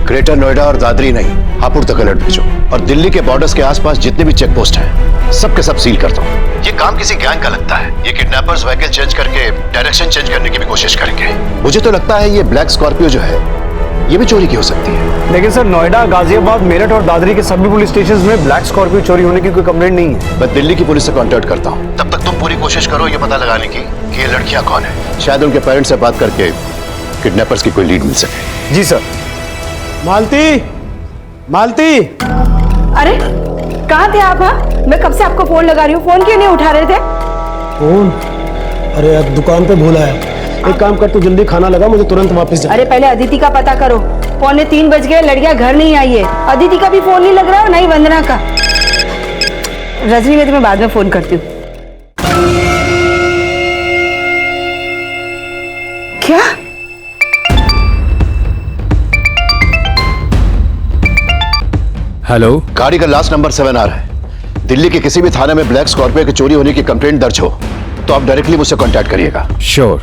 ग्रेटर नोएडा और दादरी नहीं, हापुड़ तक अलर्ट भेजो और दिल्ली के बॉर्डर्स के आसपास जितने भी चेक पोस्ट हैं, सबके सब सील कर दो। ये काम किसी गैंग का लगता है। ये किडनैपर्स व्हीकल चेंज करके डायरेक्शन चेंज करने की भी कोशिश करेंगे। मुझे तो लगता है ये ब्लैक स्कॉर्पियो जो है, ये भी चोरी की हो सकती है। लेकिन सर नोएडा, गाजियाबाद, मेरठ और दादरी के सभी पुलिस स्टेशंस में ब्लैक स्कॉर्पियो चोरी होने की कोई कंप्लेंट नहीं है। मैं दिल्ली की पुलिस से कांटेक्ट करता हूँ। तब तक तुम पूरी कोशिश करो ये पता लगाने की कि ये लड़कियां कौन है। शायद उनके पेरेंट्स से बात करके किडनैपर्स की कोई लीड मिल सके। जी सर। मालती, मालती। अरे कहाँ थे आप? हाँ, मैं कब से आपको फोन लगा रही हूँ, फोन क्यों नहीं उठा रहे थे? फोन? अरे यार दुकान पे भूला है। एक काम कर, तू जल्दी खाना लगा, मुझे तुरंत वापस जा। अरे पहले अदिति का पता करो। 2:45 बज गए, लड़कियां घर नहीं आई है। अदिति का भी फोन नहीं लग रहा है, नहीं वंदना का। रजनी में तुम्हें बाद में फोन करती हूँ। क्या? हेलो, गाड़ी का लास्ट नंबर 7 आ रहा है। दिल्ली के किसी भी थाने में ब्लैक स्कॉर्पियो की चोरी होने की कंप्लेंट दर्ज हो तो आप डायरेक्टली मुझसे कांटेक्ट करिएगा। श्योर।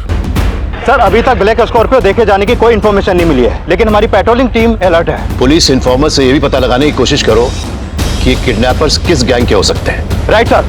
सर अभी तक ब्लैक स्कॉर्पियो देखे जाने की कोई इन्फॉर्मेशन नहीं मिली है, लेकिन हमारी पेट्रोलिंग टीम अलर्ट है। पुलिस इन्फॉर्मर से यह भी पता लगाने की कोशिश करो कि किडनैपर्स किस गैंग के हो सकते हैं। Right sir.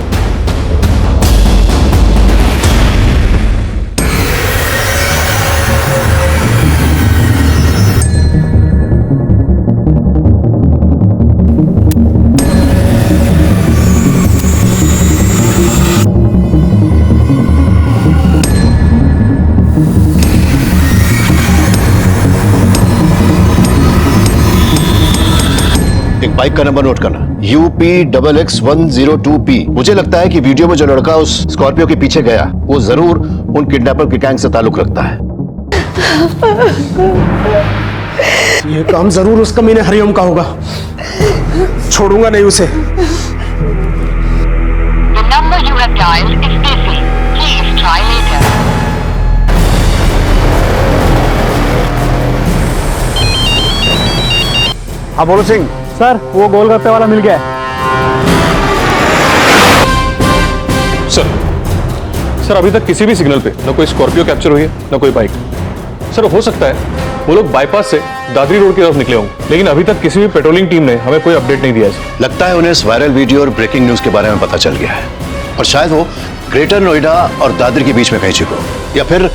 बाइक का नंबर नोट करना, UP-XX-102P। मुझे लगता है कि वीडियो में जो लड़का उस स्कॉर्पियो के पीछे गया वो जरूर उन किडनैपर के गैंग से ताल्लुक रखता है। ये काम जरूर उस कमीने हरिओम का होगा, छोड़ूंगा नहीं उसे। हाँ बोलो सिंह। सर वो गोलगप्पे वाला मिल गया है। सर अभी तक किसी भी सिग्नल पे न कोई स्कॉर्पियो कैप्चर हुई है न कोई बाइक। सर हो सकता है वो लोग बाईपास से दादरी रोड की तरफ निकले होंगे, लेकिन अभी तक किसी भी पेट्रोलिंग टीम ने हमें कोई अपडेट नहीं दिया है। लगता है उन्हें इस वायरल वीडियो और ब्रेकिंग न्यूज के बारे में पता चल गया है और शायद वो ग्रेटर नोएडा और दादरी के बीच में कहीं छिपे हो या फिर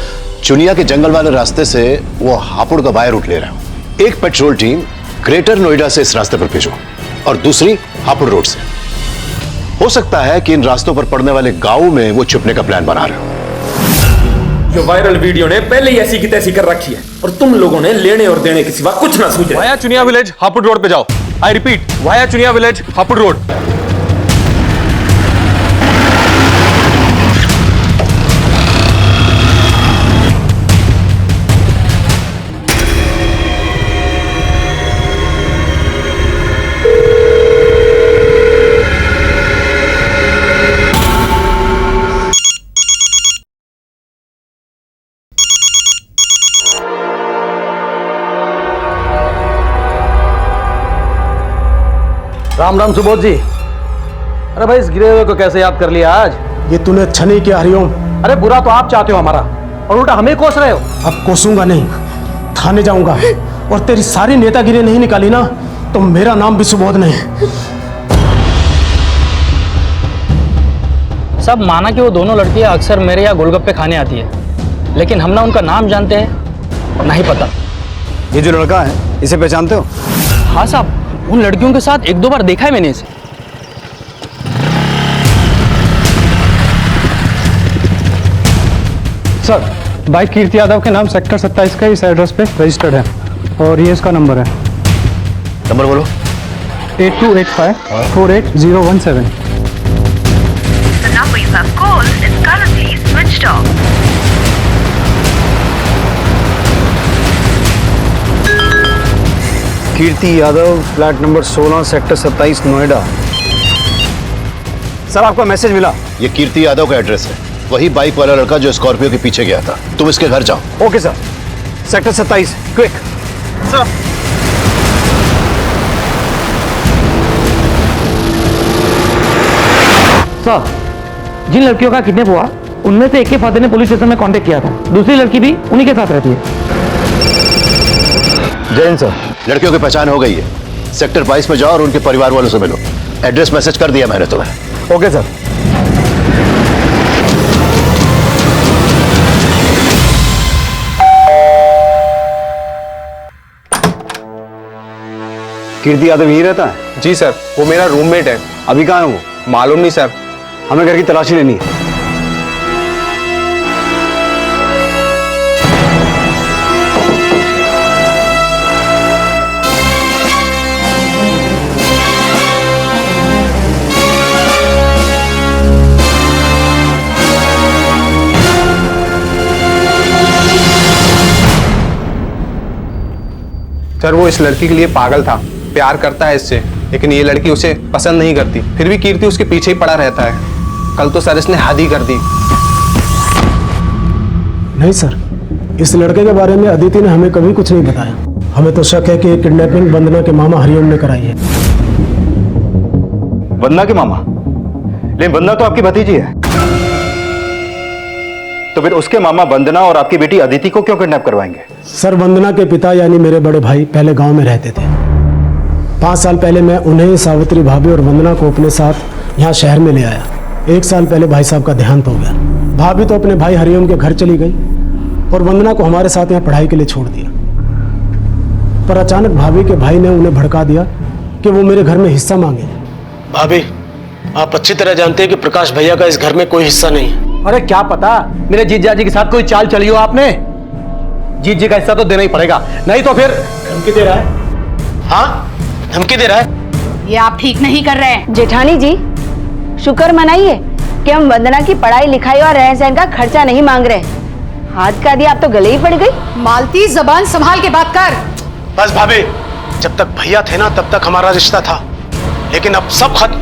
चुनिया के जंगल वाले रास्ते से वो हापुड़ का बाय रूट ले रहे हो। एक पेट्रोल टीम ग्रेटर नोएडा से इस रास्ते पर भेजो और दूसरी हापुड़ रोड से। हो सकता है कि इन रास्तों पर पड़ने वाले गांव में वो छुपने का प्लान बना रहे हो। जो वायरल वीडियो ने पहले ही ऐसी की तैसी कर रखी है और तुम लोगों ने लेने और देने के सिवा कुछ ना सूझा। Via Chuniya village Hapur road पे जाओ। I repeat, via Chuniya village Hapur road. Ram Ram Subodh ji. अरे भाई इस गिरे हुए को कैसे याद कर लिया आज? ये तूने अच्छा नहीं किया हरिओम। अरे बुरा तो आप चाहते हो हमारा और उल्टा हमें कोस रहे हो। अब कोसूंगा नहीं, थाने जाऊंगा और तेरी सारी नेतागिरी नहीं निकाली ना तो मेरा नाम भी सुबोध नहीं। सब माना कि वो दोनों लड़कियां अक्सर मेरे यहाँ गोलगप्पे खाने आती है, लेकिन हम ना उनका नाम जानते हैं नहीं पता। ये जो लड़का है इसे पहचानते हो? हाँ साहब, उन लड़कियों के साथ 1-2 बार देखा है मैंने इसे। सर बाइक कीर्ति यादव के नाम सेक्टर 27 का इस एड्रेस पे रजिस्टर्ड है और ये इसका नंबर है। नंबर बोलो। 8285480017। The number you have called is currently switched off. Kirti Yadav, flat number 16, sector 27, Noida. Sir आपका मैसेज मिला। ये कीर्ति यादव का एड्रेस है, वही बाइक वाला लड़का जो स्कॉर्पियो के पीछे गया था। तुम इसके घर जाओ। Okay sir. Sector 27, quick. Sir sir, जिन लड़कियों का किडनैप हुआ उनमें से एक के फादर ने पुलिस स्टेशन में कांटेक्ट किया था। दूसरी लड़की भी उन्हीं के साथ रहती है। जैन सर, लड़कियों की पहचान हो गई है। सेक्टर 22 में जाओ और उनके परिवार वालों से मिलो। एड्रेस मैसेज कर दिया मैंने तुम्हें। Okay sir. कीर्ति यादव यही रहता है? जी सर, वो मेरा रूममेट है। अभी कहाँ है वो? मालूम नहीं सर। हमें घर की तलाशी लेनी है। सर वो इस लड़की के लिए पागल था, प्यार करता है इससे, लेकिन ये लड़की उसे पसंद नहीं करती। फिर भी कीर्ति उसके पीछे ही पड़ा रहता है। कल तो सर इसने हद ही कर दी। नहीं सर, इस लड़के के बारे में अदिति ने हमें कभी कुछ नहीं बताया। हमें तो शक है कि किडनैपिंग वंदना के मामा हरिओम ने कराई है। वंदना के मामा? लेकिन वंदना तो आपकी भतीजी है, तो फिर उसके मामा वंदना और आपकी बेटी अदिति को क्यों किडनैप करवाएंगे? सर वंदना के पिता यानी मेरे बड़े भाई पहले गांव में रहते थे। 5 साल पहले मैं उन्हें, सावित्री भाभी और वंदना को अपने साथ यहाँ शहर में ले आया। 1 साल पहले भाई साहब का देहांत हो गया। भाभी तो अपने भाई हरिओम के घर चली गई और वंदना को हमारे साथ यहाँ पढ़ाई के लिए छोड़ दिया। पर अचानक भाभी के भाई ने उन्हें भड़का दिया कि वो मेरे घर में हिस्सा मांगे। भाभी, आप अच्छी तरह जानते हैं कि प्रकाश भैया का इस घर में कोई हिस्सा नहीं है। अरे क्या पता मेरे जीजा जी के साथ कोई चाल चली हो आपने। जीत जी का हिस्सा तो देना ही पड़ेगा, नहीं तो फिर। धमकी दे रहा है? हाँ, धमकी दे रहा है। ये आप ठीक नहीं कर रहे हैं। जेठानी जी, शुक्र मनाइए कि हम वंदना की पढ़ाई लिखाई और रहन सहन का खर्चा नहीं मांग रहे। हाथ का दिया आप तो गले ही पड़ गई। मालती, जबान संभाल के बात कर। बस भाभी, जब तक भैया थे ना तब तक हमारा रिश्ता था, लेकिन अब सब खत्म।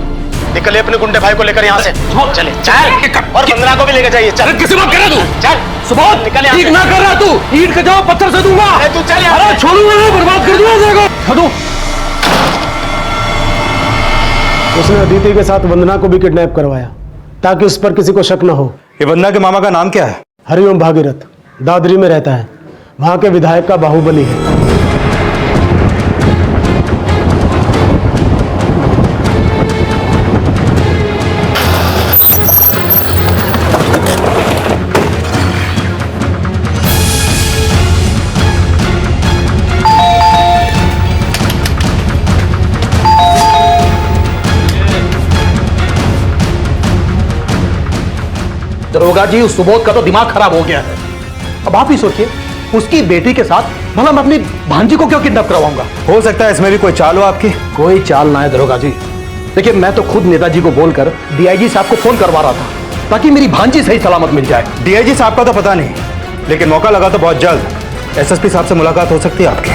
निकले अपने गुंडे भाई को लेकर यहाँ से। चले चल, और वंदना को भी लेकर जाइए। चल, किसी बात कर रहा तू? चल सुबह निकल यहाँ से। ठीक ना कर रहा तू, ईंट का जवाब पत्थर से दूंगा। अरे तू चल यहाँ से। अरे छोड़ूंगा नहीं, बर्बाद कर दूंगा तेरे को। छोड़ू। उसने अदिति के साथ वंदना को भी किडनैप करवाया ताकि उस पर किसी को शक न हो। ये वंदना के मामा का नाम क्या है? हरिओम भागीरथ, दादरी में रहता है। वहां के विधायक का बाहुबली है। दरोगा जी, उस सुबोध का तो दिमाग खराब हो गया है। अब आप ही सोचिए, उसकी बेटी के साथ भला मैं अपनी भांजी को क्यों किडनैप करवाऊंगा? हो सकता है इसमें भी कोई चाल हो आपकी। कोई चाल ना है दरोगा जी। देखिए, मैं तो खुद नेताजी को बोलकर डीआईजी साहब को फोन करवा रहा था ताकि मेरी भांजी सही सलामत मिल जाए। डीआईजी साहब का तो पता नहीं, लेकिन मौका लगा तो बहुत जल्द एसएसपी साहब से मुलाकात हो सकती है आपकी।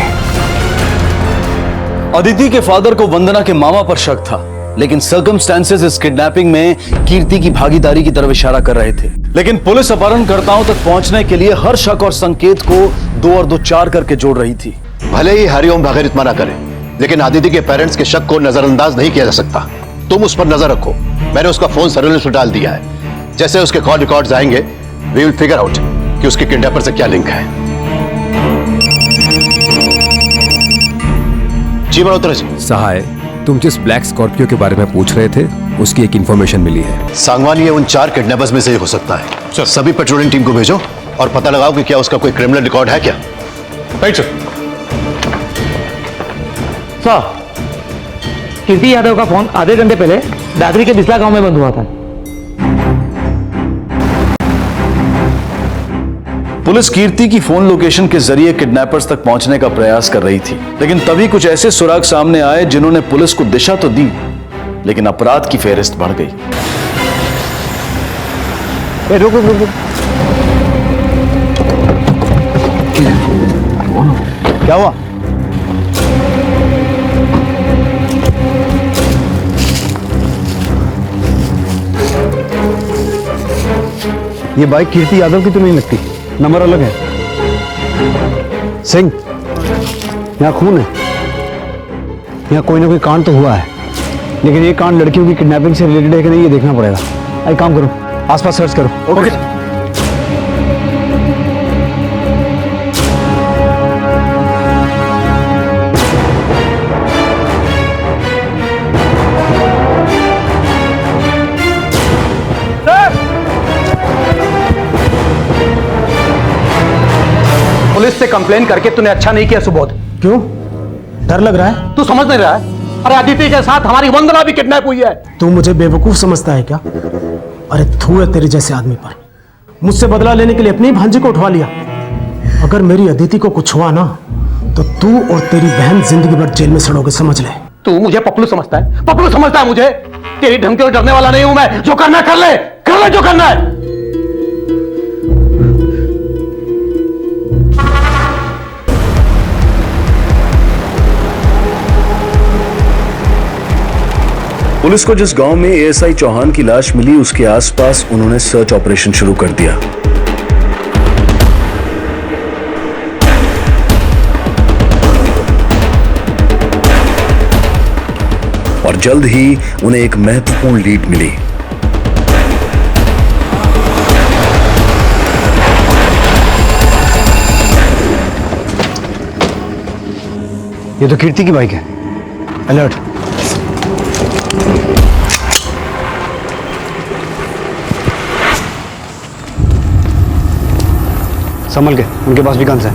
अदिति के फादर को वंदना के मामा पर शक था, लेकिन सर्कमस्टेंसेस इस किडनैपिंग में कीर्ति की भागीदारी की तरफ इशारा कर रहे थे। लेकिन पुलिस अपहरणकर्ताओं तक पहुंचने के लिए हर शक और संकेत को 2 और 2 4 करके जोड़ रही थी। भले ही हरिओम भागीरथ मना करे, लेकिन अदिति के पेरेंट्स के शक को नजरअंदाज नहीं किया जा सकता। तुम उस पर नजर रखो। मैंने उसका फोन सर्विलेंस में डाल दिया है। जैसे उसके कॉल रिकॉर्ड्स आएंगे, वी विल फिगर आउट कि उसके किडनैपर से क्या लिंक है। जी मल्होत्रा जी। सहाय, तुम जिस ब्लैक स्कॉर्पियो के बारे में पूछ रहे थे, उसकी एक इंफॉर्मेशन मिली है। सांगवान ये उन 4 किडनैपर्स में से हो सकता है। सभी पेट्रोलिंग टीम को भेजो और पता लगाओ कि क्या उसका कोई क्रिमिनल रिकॉर्ड है क्या। Right sir. सर, कीर्ति यादव का फोन आधे घंटे पहले दादरी के बिस्ला गांव में बंद हुआ था। पुलिस कीर्ति की फोन लोकेशन के जरिए किडनैपर्स तक पहुंचने का प्रयास कर रही थी, लेकिन तभी कुछ ऐसे सुराग सामने आए जिन्होंने पुलिस को दिशा तो दी, लेकिन अपराध की फेहरिस्त बढ़ गई। रुक रुक रुक, क्या हुआ? ये बाइक कीर्ति यादव की तो नहीं लगती, नंबर अलग है। सिंह, यहाँ खून है, यहाँ कोई ना कोई कांड तो हुआ है, लेकिन ये कांड लड़कियों की किडनैपिंग से रिलेटेड है कि नहीं ये देखना पड़ेगा। एक काम करो, आसपास सर्च करो। ओके। पुलिस से कंप्लेन करके तूने अच्छा नहीं किया सुबोध। क्यों? डर लग रहा है? तू समझ नहीं रहा है? अरे अदिति के साथ हमारी वंदना भी किडनैप हुई है। तू मुझे बेवकूफ समझता है क्या? अरे थू है तेरे जैसे आदमी पर। मुझसे बदला लेने के लिए अपनी भांजी को उठवा लिया। अगर मेरी अदिति को कुछ हुआ ना तो तू और तेरी बहन जिंदगी भर जेल में सड़ोगे, समझ ले। तू मुझे पपलू समझता है? पपलू समझता है मुझे? तेरी धमकी और डरने वाला नहीं हूं मैं। जो करना है कर ले जो करना है। पुलिस को जिस गांव में एएसआई चौहान की लाश मिली उसके आसपास उन्होंने सर्च ऑपरेशन शुरू कर दिया। और जल्द ही उन्हें एक महत्वपूर्ण लीड मिली। ये तो कीर्ति की बाइक है। अलर्ट। संभल के, उनके पास भी गन्स है।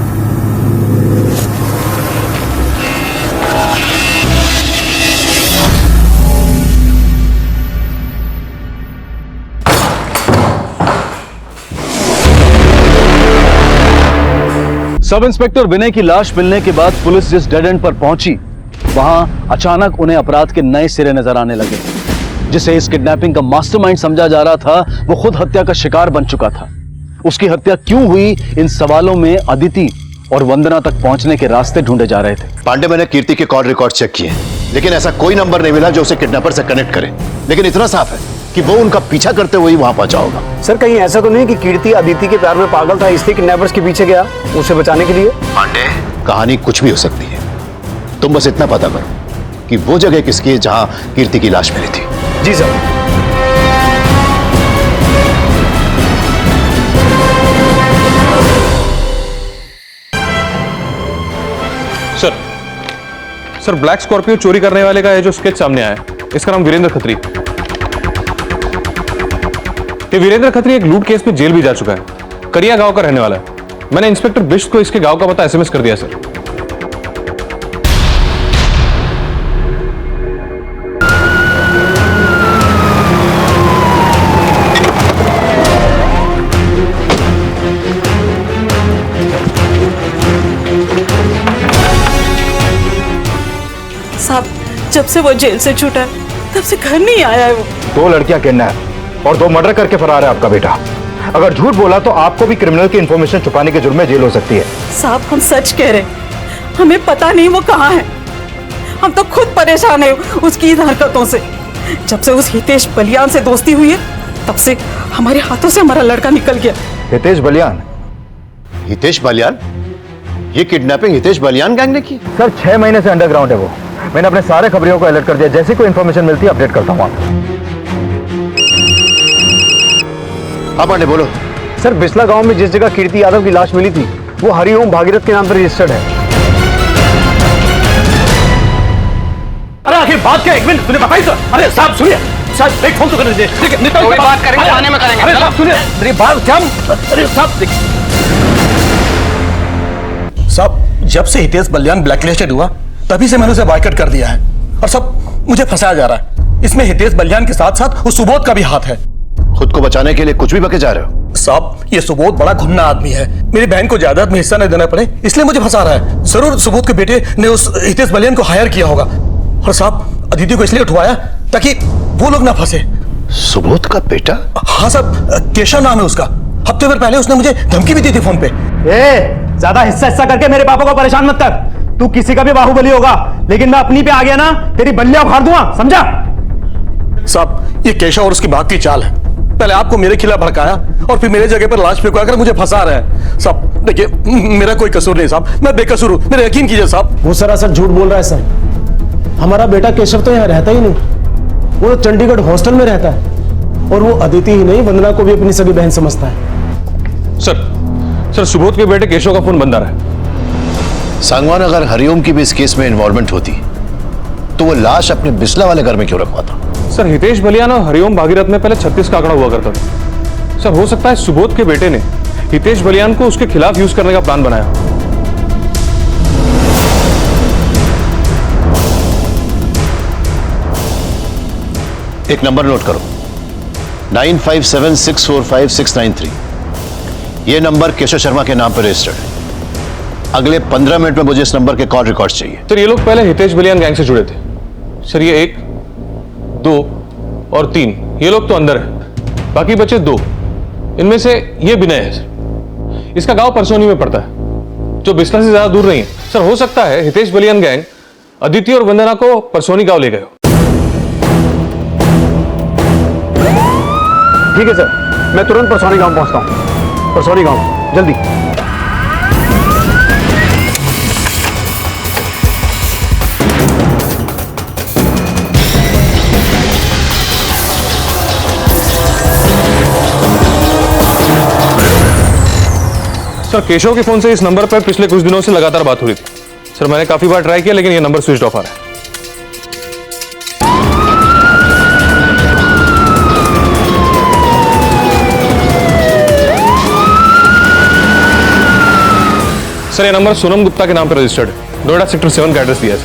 सब इंस्पेक्टर विनय की लाश मिलने के बाद पुलिस जिस डेड एंड पर पहुंची, वहां अचानक उन्हें अपराध के नए सिरे नजर आने लगे। जिसे इस किडनैपिंग का मास्टरमाइंड समझा जा रहा था, वो खुद हत्या का शिकार बन चुका था। उसकी हत्या क्यों हुई, इन सवालों में अदिति और वंदना तक पहुंचने के रास्ते ढूंढे जा रहे थे। पांडे, मैंने कीर्ति के कॉल रिकॉर्ड चेक किए, लेकिन ऐसा कोई नंबर नहीं मिला जो उसे किडनैपर से कनेक्ट करे। लेकिन इतना साफ है कि वो उनका पीछा करते हुए वहां पहुंचा होगा। सर, कहीं ऐसा तो नहीं कि कीर्ति अदिति के प्यार में पागल था, इसलिए किडनैपर्स के पीछे गया उसे बचाने के लिए? पांडे, कहानी कुछ भी हो सकती है। तुम बस इतना पता करो कि वो जगह किसकी है जहां कीर्ति की लाश मिली थी। जी सर। सर, ब्लैक स्कॉर्पियो चोरी करने वाले का है जो स्केच सामने आया, इसका नाम वीरेंद्र खत्री। ये वीरेंद्र खत्री एक लूट केस में जेल भी जा चुका है। करिया गांव का रहने वाला है। मैंने इंस्पेक्टर बिष्ट को इसके गांव का पता एसएमएस कर दिया सर। साहब, जब से वो जेल से छूटा है तब से घर नहीं आया है वो। 2 लड़कियां किडनैप और 2 मर्डर करके फरार है आपका बेटा। अगर झूठ बोला तो आपको भी क्रिमिनल की इंफॉर्मेशन छुपाने के जुर्म में जेल हो सकती है। साहब, हम सच कह रहे हैं, हमें पता नहीं वो कहाँ है। हम तो खुद परेशान है उसकी इन हरकतों से। जब से उस हितेश बलियान से दोस्ती हुई है तब से हमारे हाथों से हमारा लड़का निकल गया। हितेश बलियान? हितेश बलियान? ये किडनैपिंग हितेश बलियान गैंग ने की? सर, 6 महीने से अंडरग्राउंड है वो। मैंने अपने सारे खबरियों को अलर्ट कर दिया। जैसे कोई इन्फॉर्मेशन मिलती है अपडेट करता हूँ आपको। हाँ पांडे, बोलो। सर, बिस्ला गांव में जिस जगह कीर्ति यादव की लाश मिली थी वो हरिओम भागीरथ के नाम पर रजिस्टर्ड है। अरे आखिर बात क्या? 1 मिनट, तूने बताई सर। अरे साहब सुनिए, साहब एक फोन तो करने दीजिए। ठीक है, निकल के बात करेंगे, थाने में करेंगे। अरे साहब सुनिए, मेरी बात क्या? अरे साहब साहब, जब से हितेश बलियान ब्लैकलिस्टेड हुआ तभी से मैंने उसे बॉयकॉट कर दिया है और सब मुझे फंसाया जा रहा है। इसमें हितेश बलियान के साथ साथ उस सुबोध का भी हाथ है। खुद को बचाने के लिए कुछ भी बके जा रहे हो? साहब, ये सुबोध बड़ा घुमना आदमी है। मेरी बहन को जायदाद में हिस्सा नहीं देना पड़े इसलिए मुझे फंसा रहा है। जरूर सुबोध के बेटे ने उस हितेश बलियान को हायर किया होगा। और साहब, अदिति को इसलिए उठवाया ताकि वो लोग ना फंसे। सुबोध का बेटा? हाँ साहब, केशव नाम है उसका। हफ्ते भर पहले उसने मुझे धमकी भी दी थी फोन पे। ज्यादा हिस्सा करके मेरे पापा को परेशान मत कर। तू किसी का भी बाहुबली होगा, लेकिन मैं अपनी पे आ गया ना, तेरी बल्लियां उखाड़ दूंगा, समझा? साहब, ये केशव और उसकी भाग की चाल है। पहले आपको मेरे खिलाफ भड़काया और फिर मेरे जगह पर लाश फेंकवा कर मुझे फंसा रहा है। साहब देखिए, मेरा कोई कसूर नहीं साहब, मैं बेकसूर हूं, मेरा यकीन कीजिए साहब। वो सरासर झूठ बोल रहा है सर। हमारा बेटा केशव तो यहाँ रहता ही नहीं, वो तो चंडीगढ़ हॉस्टल में रहता है। और वो अदिति ही नहीं, वंदना को भी अपनी सगी बहन समझता है। सर सुबोध के बेटे केशव का फोन बंद आ रहा है। सांगवान, अगर हरिओम की भी इस केस में इन्वॉल्वमेंट होती तो वो लाश अपने बिस्ला वाले घर में क्यों रखवाता? सर, हितेश बलियान और हरिओम भागीरथ में पहले 36 का आंकड़ा हुआ करता था। सर, हो सकता है सुबोध के बेटे ने हितेश बलियान को उसके खिलाफ यूज करने का प्लान बनाया। एक नंबर नोट करो, 9576456693। यह नंबर केशव शर्मा के नाम पर रजिस्टर्ड है। अगले 15 मिनट में मुझे इस नंबर के कॉल रिकॉर्ड्स चाहिए। सर, ये लोग पहले हितेश बलियान गैंग से जुड़े थे। सर, ये 1, 2 और 3 ये लोग तो अंदर है, बाकी बचे 2। इनमें से ये विनय है सर। इसका गांव परसोनी में पड़ता है, जो बिस्ला से ज्यादा दूर नहीं है। सर, हो सकता है हितेश बलियान गैंग अदिति और वंदना को परसोनी गांव ले गए हो। ठीक है सर, मैं तुरंत परसौनी गांव पहुंचता हूं। परसौनी गांव, जल्दी। सर, केशव के फोन से इस नंबर पर पिछले कुछ दिनों से लगातार बात हो रही थी। सर, मैंने काफी बार ट्राई किया लेकिन ये नंबर स्विच ऑफ आ रहा है। सर, ये नंबर सोनम गुप्ता के नाम पर रजिस्टर्ड है। नोएडा सेक्टर 7 का एड्रेस दिया है।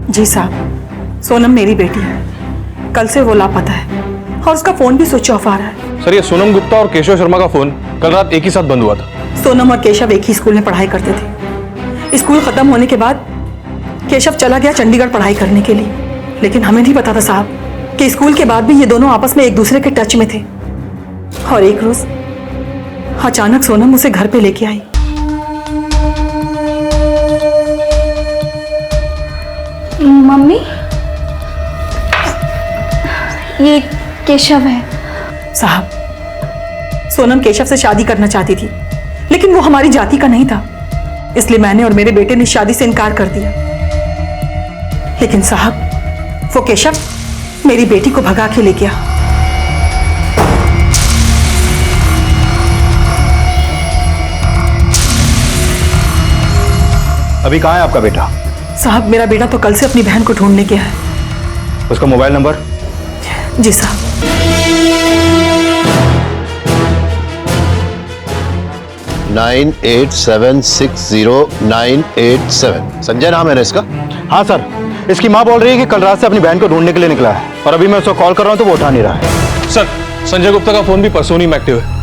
जी साहब, सोनम मेरी बेटी है। कल से वो लापता है और उसका फोन भी स्विच ऑफ आ रहा है। सर, ये सोनम गुप्ता और केशव शर्मा का फोन कल रात एक ही साथ बंद हुआ था। सोनम और केशव एक ही स्कूल में पढ़ाई करते थे। स्कूल खत्म होने के बाद केशव चला गया चंडीगढ़ पढ़ाई करने के लिए, लेकिन हमें नहीं पता था साहब कि स्कूल के बाद भी ये दोनों आपस में एक दूसरे के टच में थे। और एक रोज अचानक सोनम उसे घर पे लेके आई। मम्मी, ये केशव है। साहब, सोनम केशव से शादी करना चाहती थी, लेकिन वो हमारी जाति का नहीं था, इसलिए मैंने और मेरे बेटे ने शादी से इनकार कर दिया। लेकिन साहब, वो केशव मेरी बेटी को भगा के ले गया। अभी कहाँ है आपका बेटा? साहब, मेरा बेटा तो कल से अपनी बहन को ढूंढने गया है। उसका मोबाइल नंबर? जी साहब। नाइन 8760987। संजय नाम है ना इसका? हाँ सर, इसकी माँ बोल रही है कि कल रात से अपनी बहन को ढूंढने के लिए निकला है और अभी मैं उसको कॉल कर रहा हूँ तो वो उठा नहीं रहा है। सर, संजय गुप्ता का फोन भी परसोनी में एक्टिव है।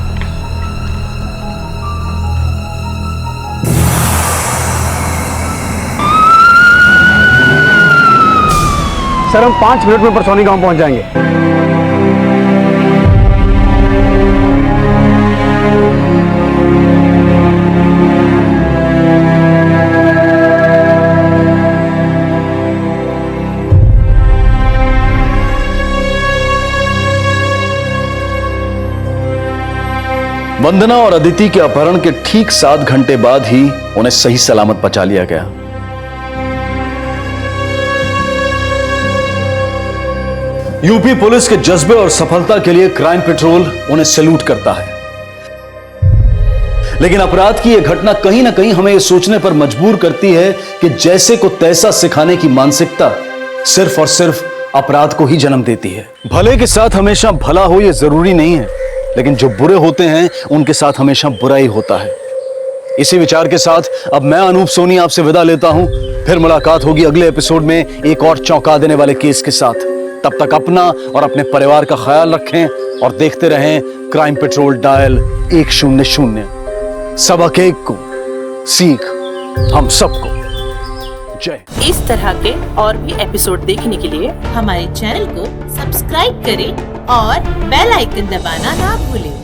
सर, हम 5 मिनट में परसौनी गांव पहुंच जाएंगे। वंदना और अदिति के अपहरण के ठीक 7 घंटे बाद ही उन्हें सही सलामत बचा लिया गया। यूपी पुलिस के जज्बे और सफलता के लिए क्राइम पेट्रोल उन्हें सैल्यूट करता है। लेकिन अपराध की यह घटना कहीं ना कहीं हमें यह सोचने पर मजबूर करती है कि जैसे को तैसा सिखाने की मानसिकता सिर्फ और सिर्फ अपराध को ही जन्म देती है। भले के साथ हमेशा भला हो ये जरूरी नहीं है, लेकिन जो बुरे होते हैं उनके साथ हमेशा बुरा ही होता है। इसी विचार के साथ अब मैं अनूप सोनी आपसे विदा लेता हूं। फिर मुलाकात होगी अगले एपिसोड में एक और चौंका देने वाले केस के साथ। तब तक अपना और अपने परिवार का ख्याल रखें और देखते रहें क्राइम पेट्रोल डायल 100। सबक एक को सीख हम सबको। जय। इस तरह के और भी एपिसोड देखने के लिए हमारे चैनल को सब्सक्राइब करें और बेल आइकन दबाना ना भूलें।